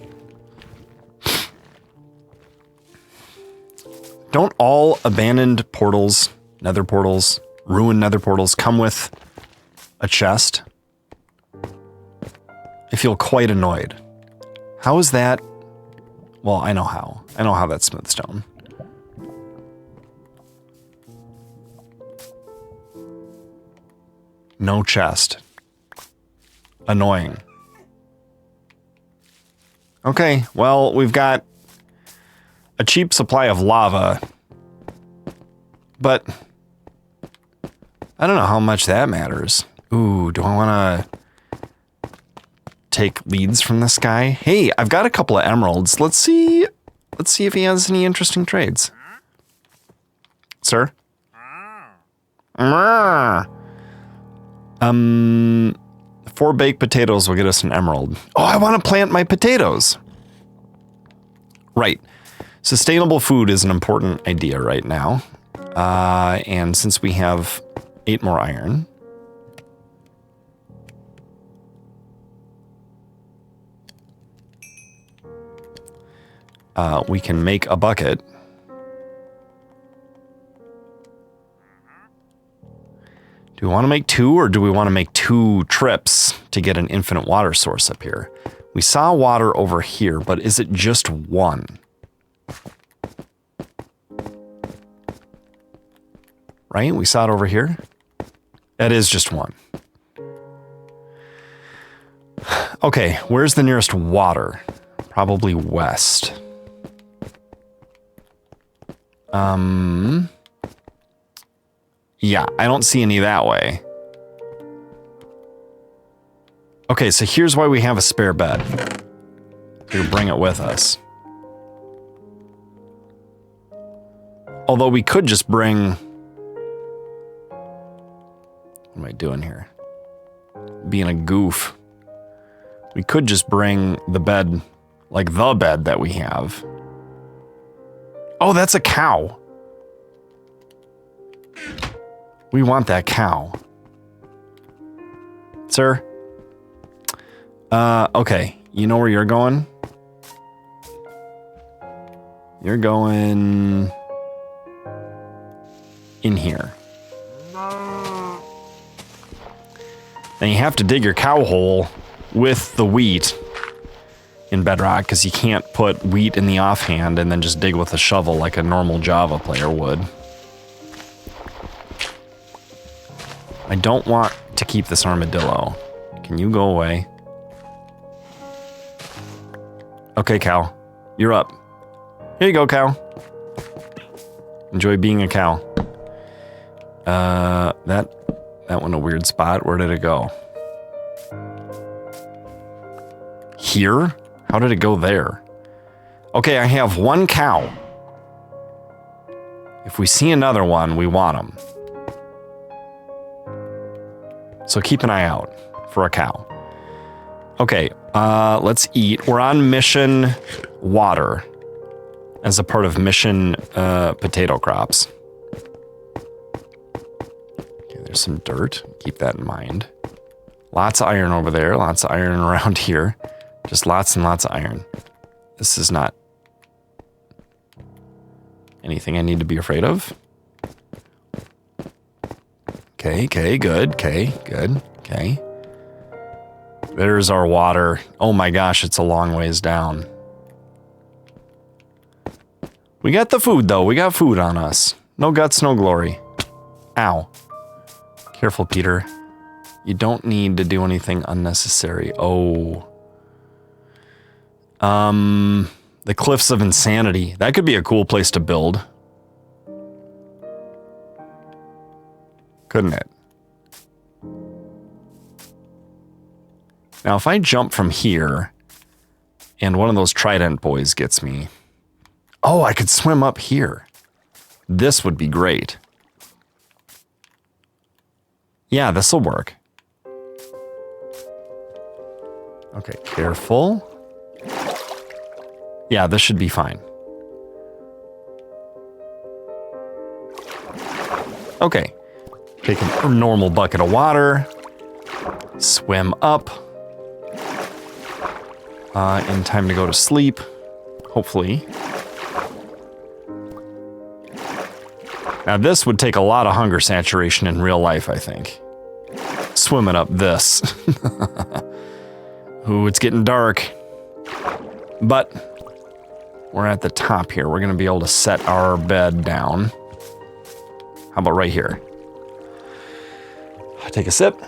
Don't all abandoned portals, nether portals, ruined nether portals come with a chest? I feel quite annoyed. How is that? Well, I know how. I know how that's smooth stone. No chest. Annoying. Okay, well, we've got a cheap supply of lava, but I don't know how much that matters. Ooh, do I want to take leads from this guy? Hey, I've got a couple of emeralds. Let's see if he has any interesting trades. Sir? 4 baked potatoes will get us an emerald. Oh, I want to plant my potatoes. Right. Sustainable food is an important idea right now. And since we have 8 more iron, we can make a bucket. Do we want to make 2, or do we want to make 2 trips to get an infinite water source up here? We saw water over here, but is it just 1? Right? We saw it over here. That is just 1. Okay, where's the nearest water? Probably west. Yeah, I don't see any that way. Okay, so here's why we have a spare bed. We'll bring it with us. Although we could just bring... What am I doing here? Being a goof. We could just bring the bed, like the bed that we have. Oh, that's a cow. We want that cow. Sir? Okay. You know where you're going? You're going... in here. Then you have to dig your cow hole with the wheat in Bedrock, because you can't put wheat in the offhand and then just dig with a shovel like a normal Java player would. I don't want to keep this armadillo. Can you go away? Okay, cow. You're up. Here you go, cow. Enjoy being a cow. That went a weird spot. Where did it go? Here? How did it go there? Okay, I have one cow. If we see another one, we want them. So keep an eye out for a cow. Okay, let's eat. We're on mission water as a part of mission potato crops. Okay, there's some dirt. Keep that in mind. Lots of iron over there. Lots of iron around here. Just lots and lots of iron. This is not anything I need to be afraid of. Okay, good. Okay, good. Okay. There's our water. Oh my gosh, it's a long ways down. We got the food, though. We got food on us. No guts, no glory. Ow. Careful, Peter. You don't need to do anything unnecessary. Oh. The Cliffs of Insanity. That could be a cool place to build. Couldn't it? Now, if I jump from here and one of those trident boys gets me... Oh, I could swim up here. This would be great. Yeah, this'll work. Okay, careful. Yeah, this should be fine. Okay. Take a normal bucket of water. Swim up. In time to go to sleep. Hopefully. Now this would take a lot of hunger saturation in real life, I think. Swimming up this. Ooh, it's getting dark. But we're at the top here. We're going to be able to set our bed down. How about right here? Take a sip.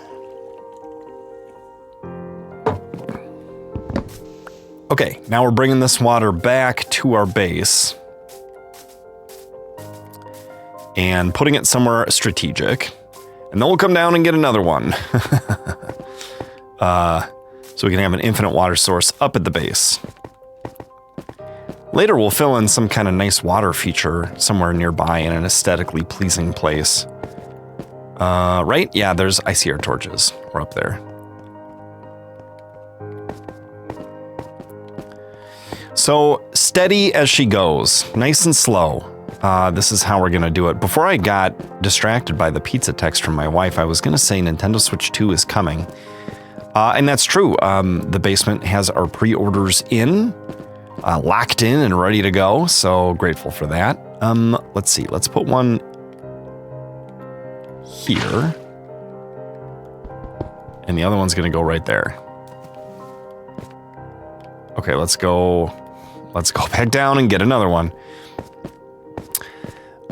Okay, now we're bringing this water back to our base. And putting it somewhere strategic. And then we'll come down and get another one. So we can have an infinite water source up at the base. Later we'll fill in some kind of nice water feature somewhere nearby in an aesthetically pleasing place. Right? Yeah, I see our torches. We're up there. So, steady as she goes. Nice and slow. This is how we're going to do it. Before I got distracted by the pizza text from my wife, I was going to say Nintendo Switch 2 is coming. And that's true. The basement has our pre-orders in, locked in and ready to go. So grateful for that. Let's see. Let's put one here. And the other one's going to go right there. Okay, let's go back down and get another one.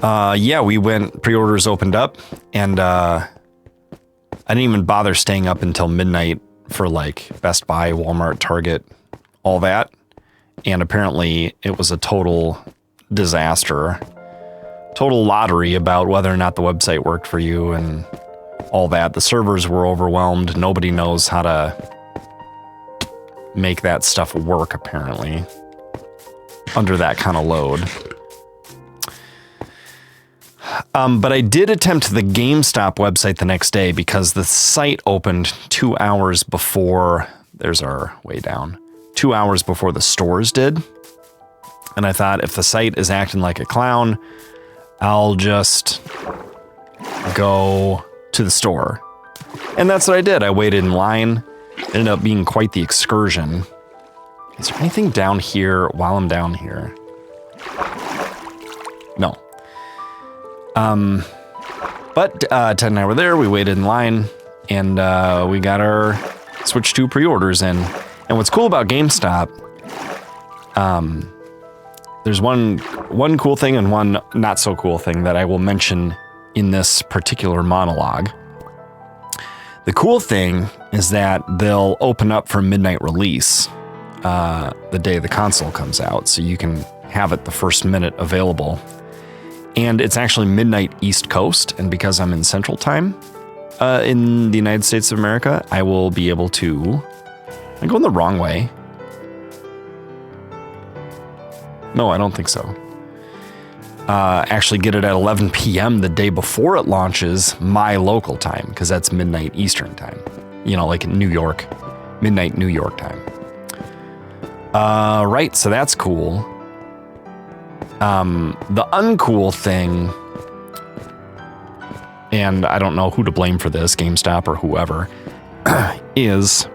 Yeah, we went, pre-orders opened up, and I didn't even bother staying up until midnight for like Best Buy, Walmart, Target, all that. And apparently it was a total disaster, total lottery about whether or not the website worked for you and all that. The servers were overwhelmed. Nobody knows how to make that stuff work, apparently, under that kind of load. But I did attempt the GameStop website the next day because the site opened 2 hours before, there's our way down, 2 hours before the stores did. And I thought, if the site is acting like a clown, I'll just go to the store. And that's what I did. I waited in line. It ended up being quite the excursion. Is there anything down here while I'm down here? No. But Ted and I were there, we waited in line, and we got our Switch 2 pre-orders in. And what's cool about GameStop, there's one cool thing and one not so cool thing that I will mention in this particular monologue. The cool thing is that they'll open up for midnight release the day the console comes out, so you can have it the first minute available. And it's actually midnight East Coast, and because I'm in Central Time in the United States of America, I will be able to... I'm going the wrong way. No, I don't think so. Actually get it at 11 p.m. the day before it launches, my local time, because that's midnight Eastern time. You know, like in New York, midnight New York time. Right, so that's cool. The uncool thing, and I don't know who to blame for this, GameStop or whoever, is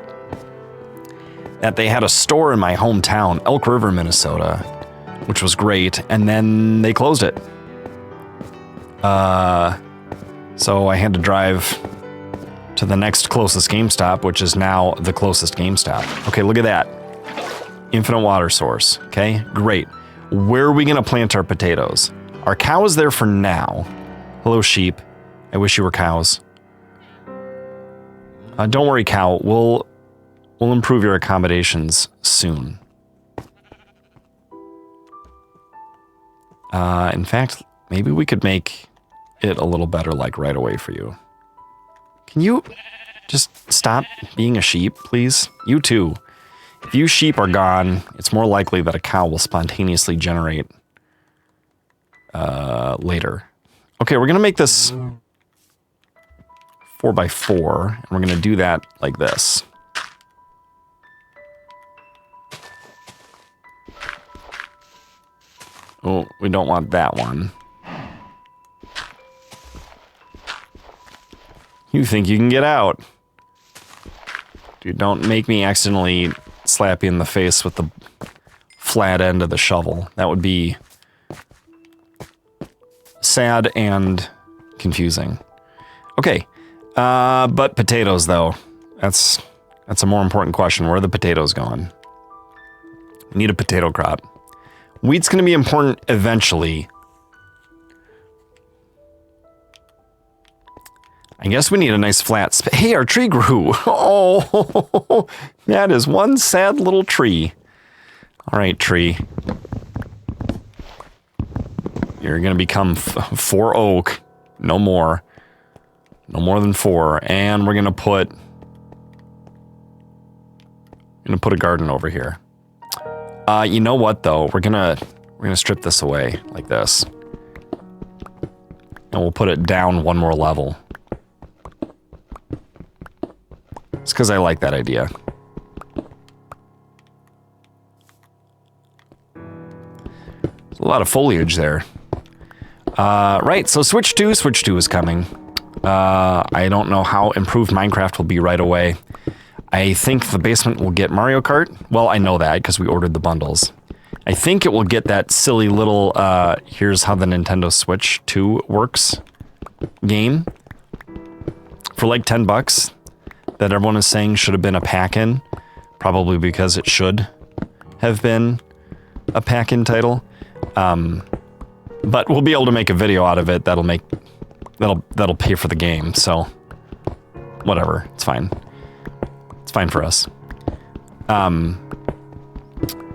that they had a store in my hometown, Elk River, Minnesota, which was great, and then they closed it. So I had to drive to the next closest GameStop, which is now the closest GameStop. Okay, look at that. Infinite water source. Okay, great. Where are we going to plant our potatoes? Our cow is there for now. Hello, sheep. I wish you were cows. Don't worry, cow. We'll improve your accommodations soon. In fact, maybe we could make it a little better, like right away for you. Can you just stop being a sheep, please? You too. If you sheep are gone, it's more likely that a cow will spontaneously generate later. Okay, we're going to make this 4x4, and we're going to do that like this. Oh, we don't want that one. You think you can get out? Dude, don't make me accidentally slap you in the face with the flat end of the shovel. That would be sad and confusing. Okay, but potatoes though. That's a more important question. Where are the potatoes going? We need a potato crop. Wheat's going to be important eventually. I guess we need a nice flat space. Hey, our tree grew. Oh, that is one sad little tree. All right, tree. You're going to become 4 oak. No more. No more than 4. And we're going to put a garden over here. You know what though? We're gonna strip this away like this. And we'll put it down one more level. It's because I like that idea. There's a lot of foliage there. Right, so Switch 2 is coming. I don't know how improved Minecraft will be right away. I think the basement will get Mario Kart. Well, I know that because we ordered the bundles. I think it will get that silly little, here's how the Nintendo Switch 2 works game for like $10 that everyone is saying should have been a pack-in, probably because it should have been a pack-in title. But we'll be able to make a video out of it that'll pay for the game, so whatever, it's fine. It's fine for us.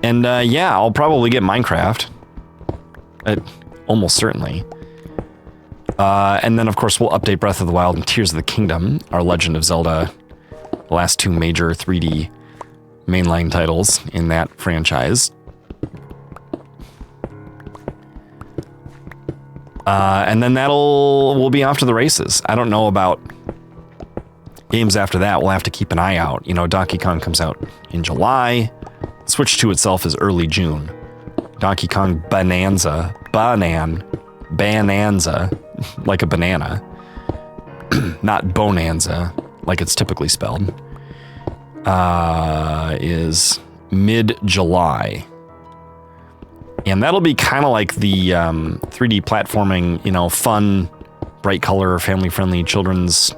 Yeah, I'll probably get Minecraft. Almost certainly. And then, of course, we'll update Breath of the Wild and Tears of the Kingdom, our Legend of Zelda, the last 2 major 3D mainline titles in that franchise. And then we'll be off to the races. I don't know about games after that. We'll have to keep an eye out. You know, Donkey Kong comes out in July. Switch 2 itself is early June. Donkey Kong Bonanza, like a banana. Not Bonanza, like it's typically spelled, is mid-July. And that'll be kind of like the 3D platforming, you know, fun, bright color, family-friendly, children's,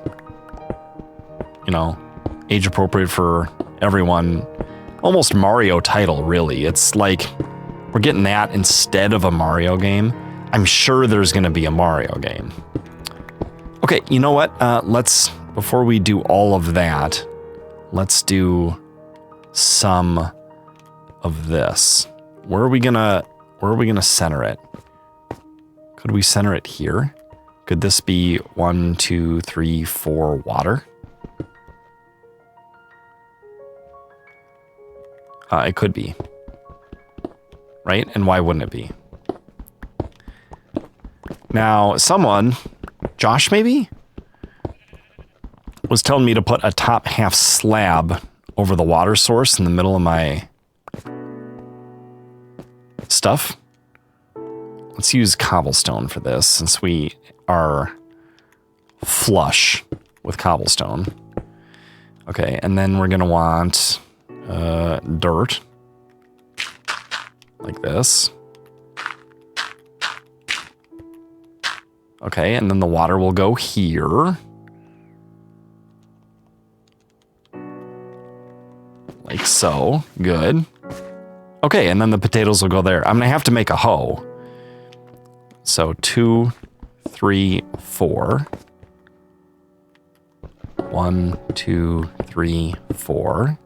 you know, age-appropriate for everyone. Almost Mario title, really. It's like we're getting that instead of a Mario game. I'm sure there's going to be a Mario game. Okay, you know what? Before we do all of that, let's do some of this. Where are we gonna center it? Could we center it here? Could this be 1, 2, 3, 4 water? It could be. Right? And why wouldn't it be? Now, someone, Josh maybe, was telling me to put a top half slab over the water source in the middle of my stuff. Let's use cobblestone for this since we are flush with cobblestone. Okay, and then we're going to want dirt like this. Okay, and then the water will go here. Like so. Good. Okay, and then the potatoes will go there. I'm going to have to make a hoe. So 2, 3, 4. 1, 2, 3, 4.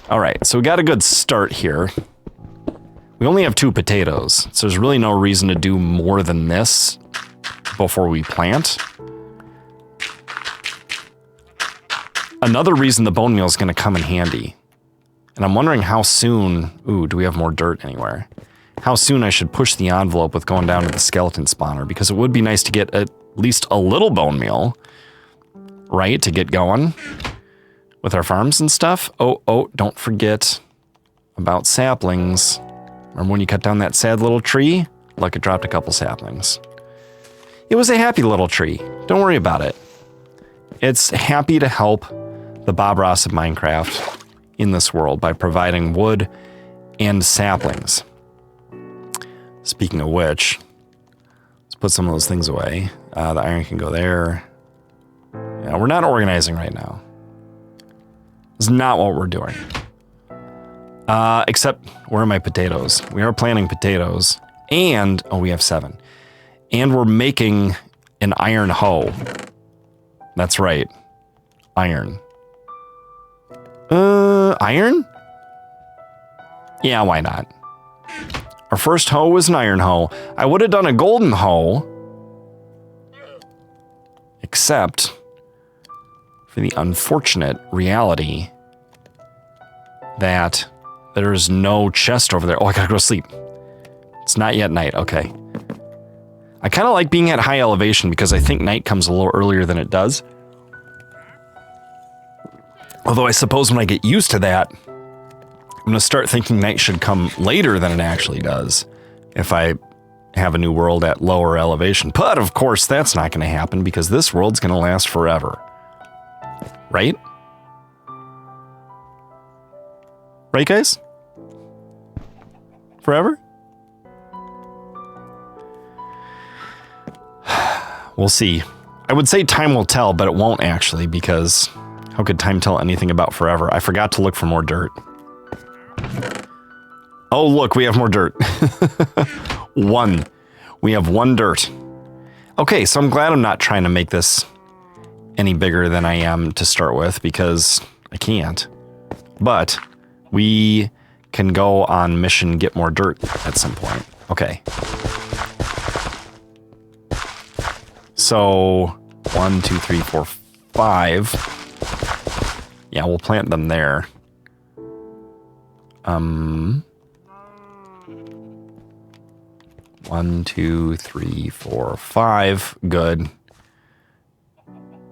All right, so we got a good start here. We only have 2 potatoes, so there's really no reason to do more than this before we plant. Another reason the bone meal is going to come in handy. And I'm wondering how soon... Ooh, do we have more dirt anywhere? How soon I should push the envelope with going down to the skeleton spawner, because it would be nice to get at least a little bone meal, right, to get going with our farms and stuff. Oh, don't forget about saplings. Remember when you cut down that sad little tree? Look, it dropped a couple saplings. It was a happy little tree. Don't worry about it. It's happy to help the Bob Ross of Minecraft in this world by providing wood and saplings. Speaking of which, let's put some of those things away. The iron can go there. Yeah, we're not organizing right now. It's not what we're doing. Except, where are my potatoes? We are planting potatoes. And, we have 7. And we're making an iron hoe. That's right. Iron. Iron? Yeah, why not? Our first hoe was an iron hoe. I would have done a golden hoe. Except for the unfortunate reality that there's no chest over there. Oh, I gotta go to sleep. It's not yet night. Okay. I kind of like being at high elevation because I think night comes a little earlier than it does. Although I suppose when I get used to that, I'm going to start thinking night should come later than it actually does if I have a new world at lower elevation. But of course, that's not going to happen because this world's going to last forever. Right? Right, guys? Forever? We'll see. I would say time will tell, but it won't actually, because how could time tell anything about forever? I forgot to look for more dirt. Oh, look, we have more dirt. 1. We have 1 dirt. Okay, so I'm glad I'm not trying to make this any bigger than I am to start with, because I can't. But we can go on mission get more dirt at some point. Okay. So 1, 2, 3, 4, 5. Yeah, we'll plant them there. 1, 2, 3, 4, 5. Good.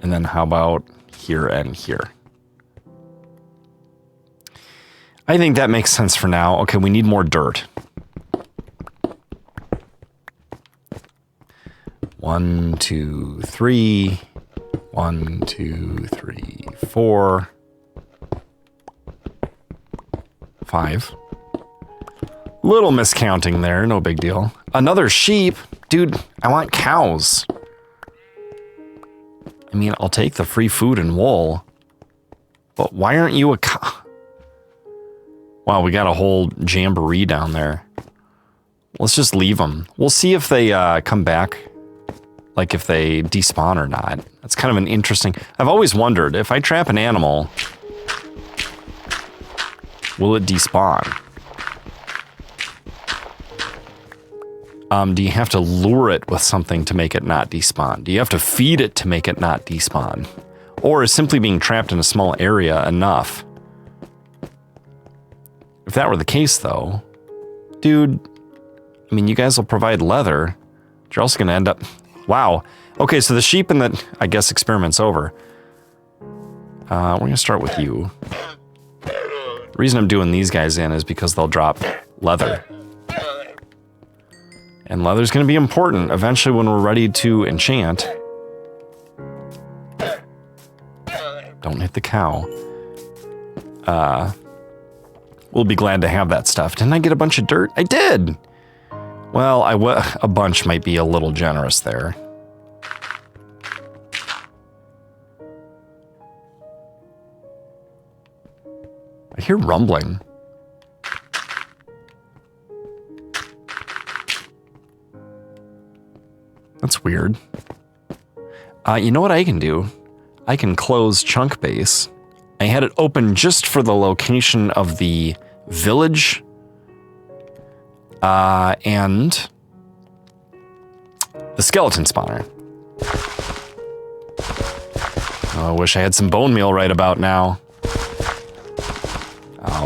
And then how about here and here? I think that makes sense for now. Okay, we need more dirt. 1, 2, 3. 1, 2, 3, 4. 5. Little miscounting there, no big deal. Another sheep? Dude, I want cows. I mean, I'll take the free food and wool. But why aren't you a cow? Wow, we got a whole jamboree down there. Let's just leave them. We'll see if they come back. Like if they despawn or not. That's kind of an interesting... I've always wondered, if I trap an animal, will it despawn? Do you have to lure it with something to make it not despawn? Do you have to feed it to make it not despawn? Or is simply being trapped in a small area enough? If that were the case, though, dude, I mean, you guys will provide leather. But you're also going to end up... Wow. Okay, so the sheep and the, I guess, experiment's over. We're going to start with you. The reason I'm doing these guys in is because they'll drop leather. And leather's going to be important eventually when we're ready to enchant. Don't hit the cow. We'll be glad to have that stuff. Didn't I get a bunch of dirt? I did! Well, a bunch might be a little generous there. I hear rumbling. That's weird. You know what I can do? I can close chunk base. I had it open just for the location of the village and the skeleton spawner. Oh, I wish I had some bone meal right about now.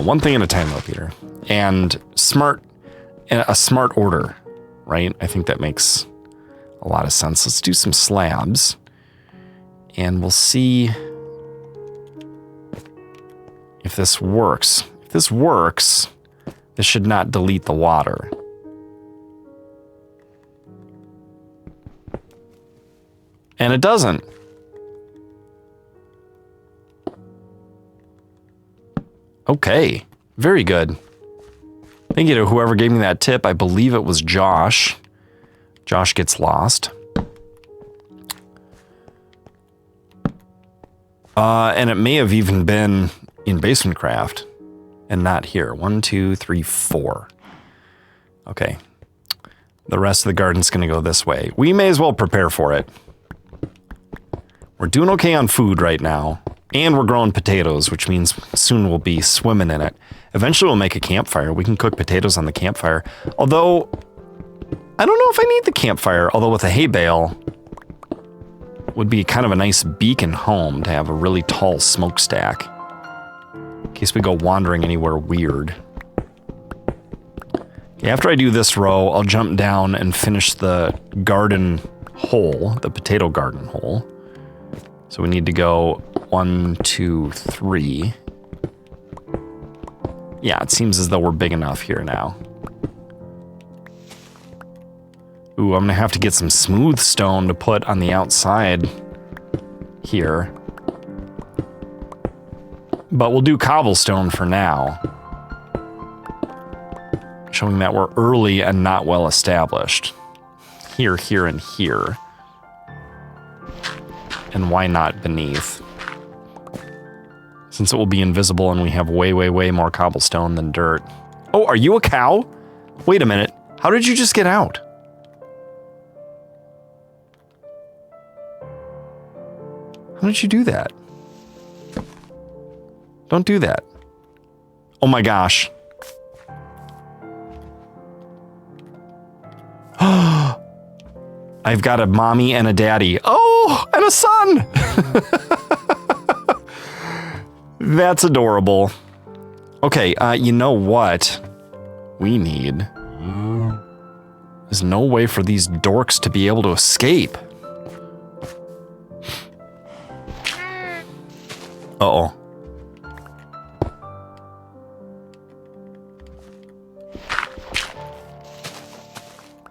One thing at a time though, Peter. And a smart order, right? I think that makes a lot of sense. Let's do some slabs and we'll see if this works. If this works, this should not delete the water. And it doesn't. Okay, very good. Thank you to whoever gave me that tip. I believe it was Josh. Josh gets lost. And it may have even been in Basement Craft and not here. 1, 2, 3, 4. Okay. The rest of the garden's going to go this way. We may as well prepare for it. We're doing okay on food right now. And we're growing potatoes, which means soon we'll be swimming in it. Eventually we'll make a campfire. We can cook potatoes on the campfire. Although, I don't know if I need the campfire. Although with a hay bale, would be kind of a nice beacon home to have a really tall smokestack. In case we go wandering anywhere weird. Okay, after I do this row, I'll jump down and finish the garden hole, the potato garden hole. So we need to go 1, 2, 3. Yeah, it seems as though we're big enough here now. Ooh, I'm gonna have to get some smooth stone to put on the outside here. But we'll do cobblestone for now. Showing that we're early and not well established. Here, here, and here. And why not beneath? Since it will be invisible and we have way, way, way more cobblestone than dirt. Oh, are you a cow? Wait a minute. How did you just get out? How did you do that? Don't do that. Oh my gosh. I've got a mommy and a daddy. Oh, and a son! That's adorable. Okay, you know what we need? There's no way for these dorks to be able to escape. Uh-oh.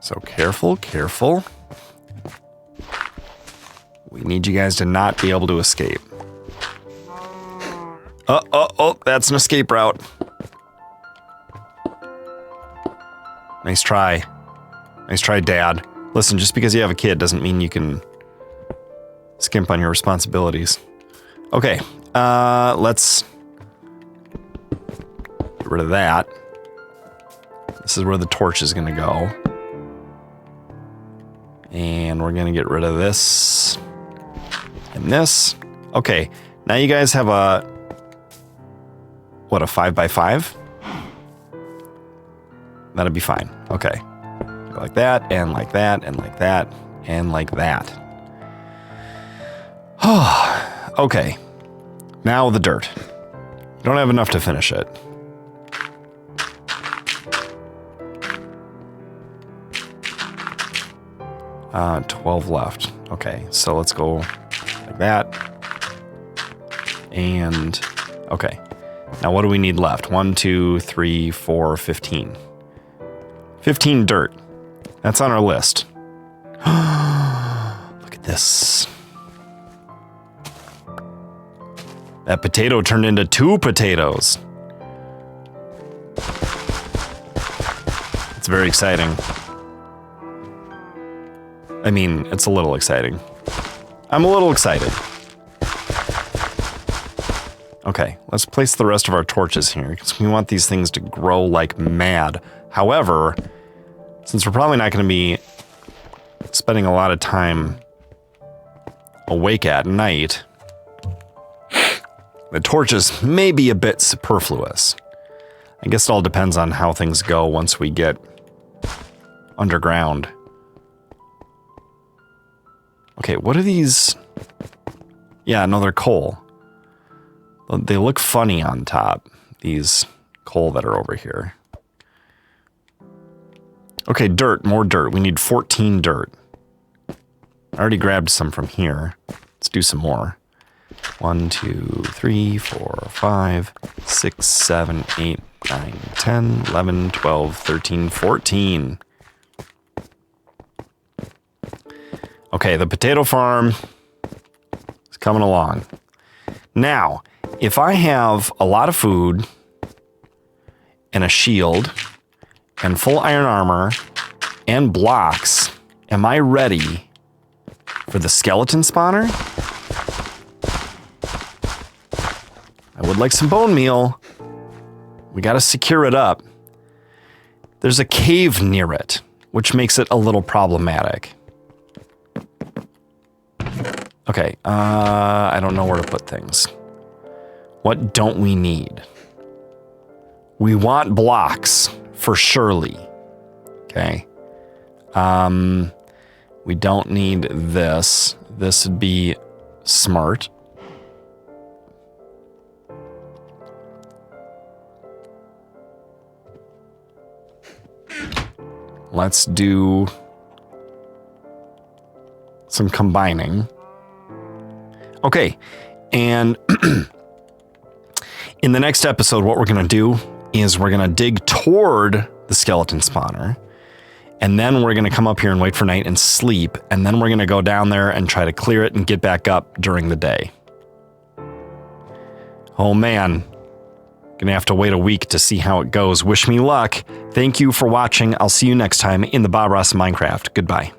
So careful, careful. We need you guys to not be able to escape. Oh, that's an escape route. Nice try. Nice try, Dad. Listen, just because you have a kid doesn't mean you can skimp on your responsibilities. Okay, let's get rid of that. This is where the torch is gonna go. And we're gonna get rid of this and this. Okay, now you guys have a, what, a 5x5? That'll be fine. Okay. Like that, and like that, and like that, and like that. Okay. Now the dirt. You don't have enough to finish it. Uh, 12 left. Okay, so let's go like that. And, okay. Now what do we need left? 1, 2, 3, 4, 15. 15 dirt. That's on our list. Look at this. That potato turned into 2 potatoes. It's very exciting. I mean, it's a little exciting. I'm a little excited. Okay, let's place the rest of our torches here because we want these things to grow like mad. However, since we're probably not going to be spending a lot of time awake at night, the torches may be a bit superfluous. I guess it all depends on how things go once we get underground. Okay, what are these? Yeah, no, they're coal. They look funny on top, these coal that are over here. Okay, dirt, more dirt. We need 14 dirt. I already grabbed some from here. Let's do some more. 1, 2, 3, 4, 5, 6, 7, 8, 9, 10, 11, 12, 13, 14. Okay, the potato farm is coming along. Now, if I have a lot of food and a shield and full iron armor and blocks, am I ready for the skeleton spawner? I would like some bone meal. We got to secure it up. There's a cave near it, which makes it a little problematic. Okay, I don't know where to put things. What don't we need? We want blocks for surely. Okay. We don't need this. This would be smart. Let's do some combining. Okay, and in the next episode, what we're going to do is we're going to dig toward the skeleton spawner, and then we're going to come up here and wait for night and sleep, and then we're going to go down there and try to clear it and get back up during the day. Oh man, gonna have to wait a week to see how it goes. Wish me luck. Thank you for watching. I'll see you next time in the Bob Ross Minecraft. Goodbye.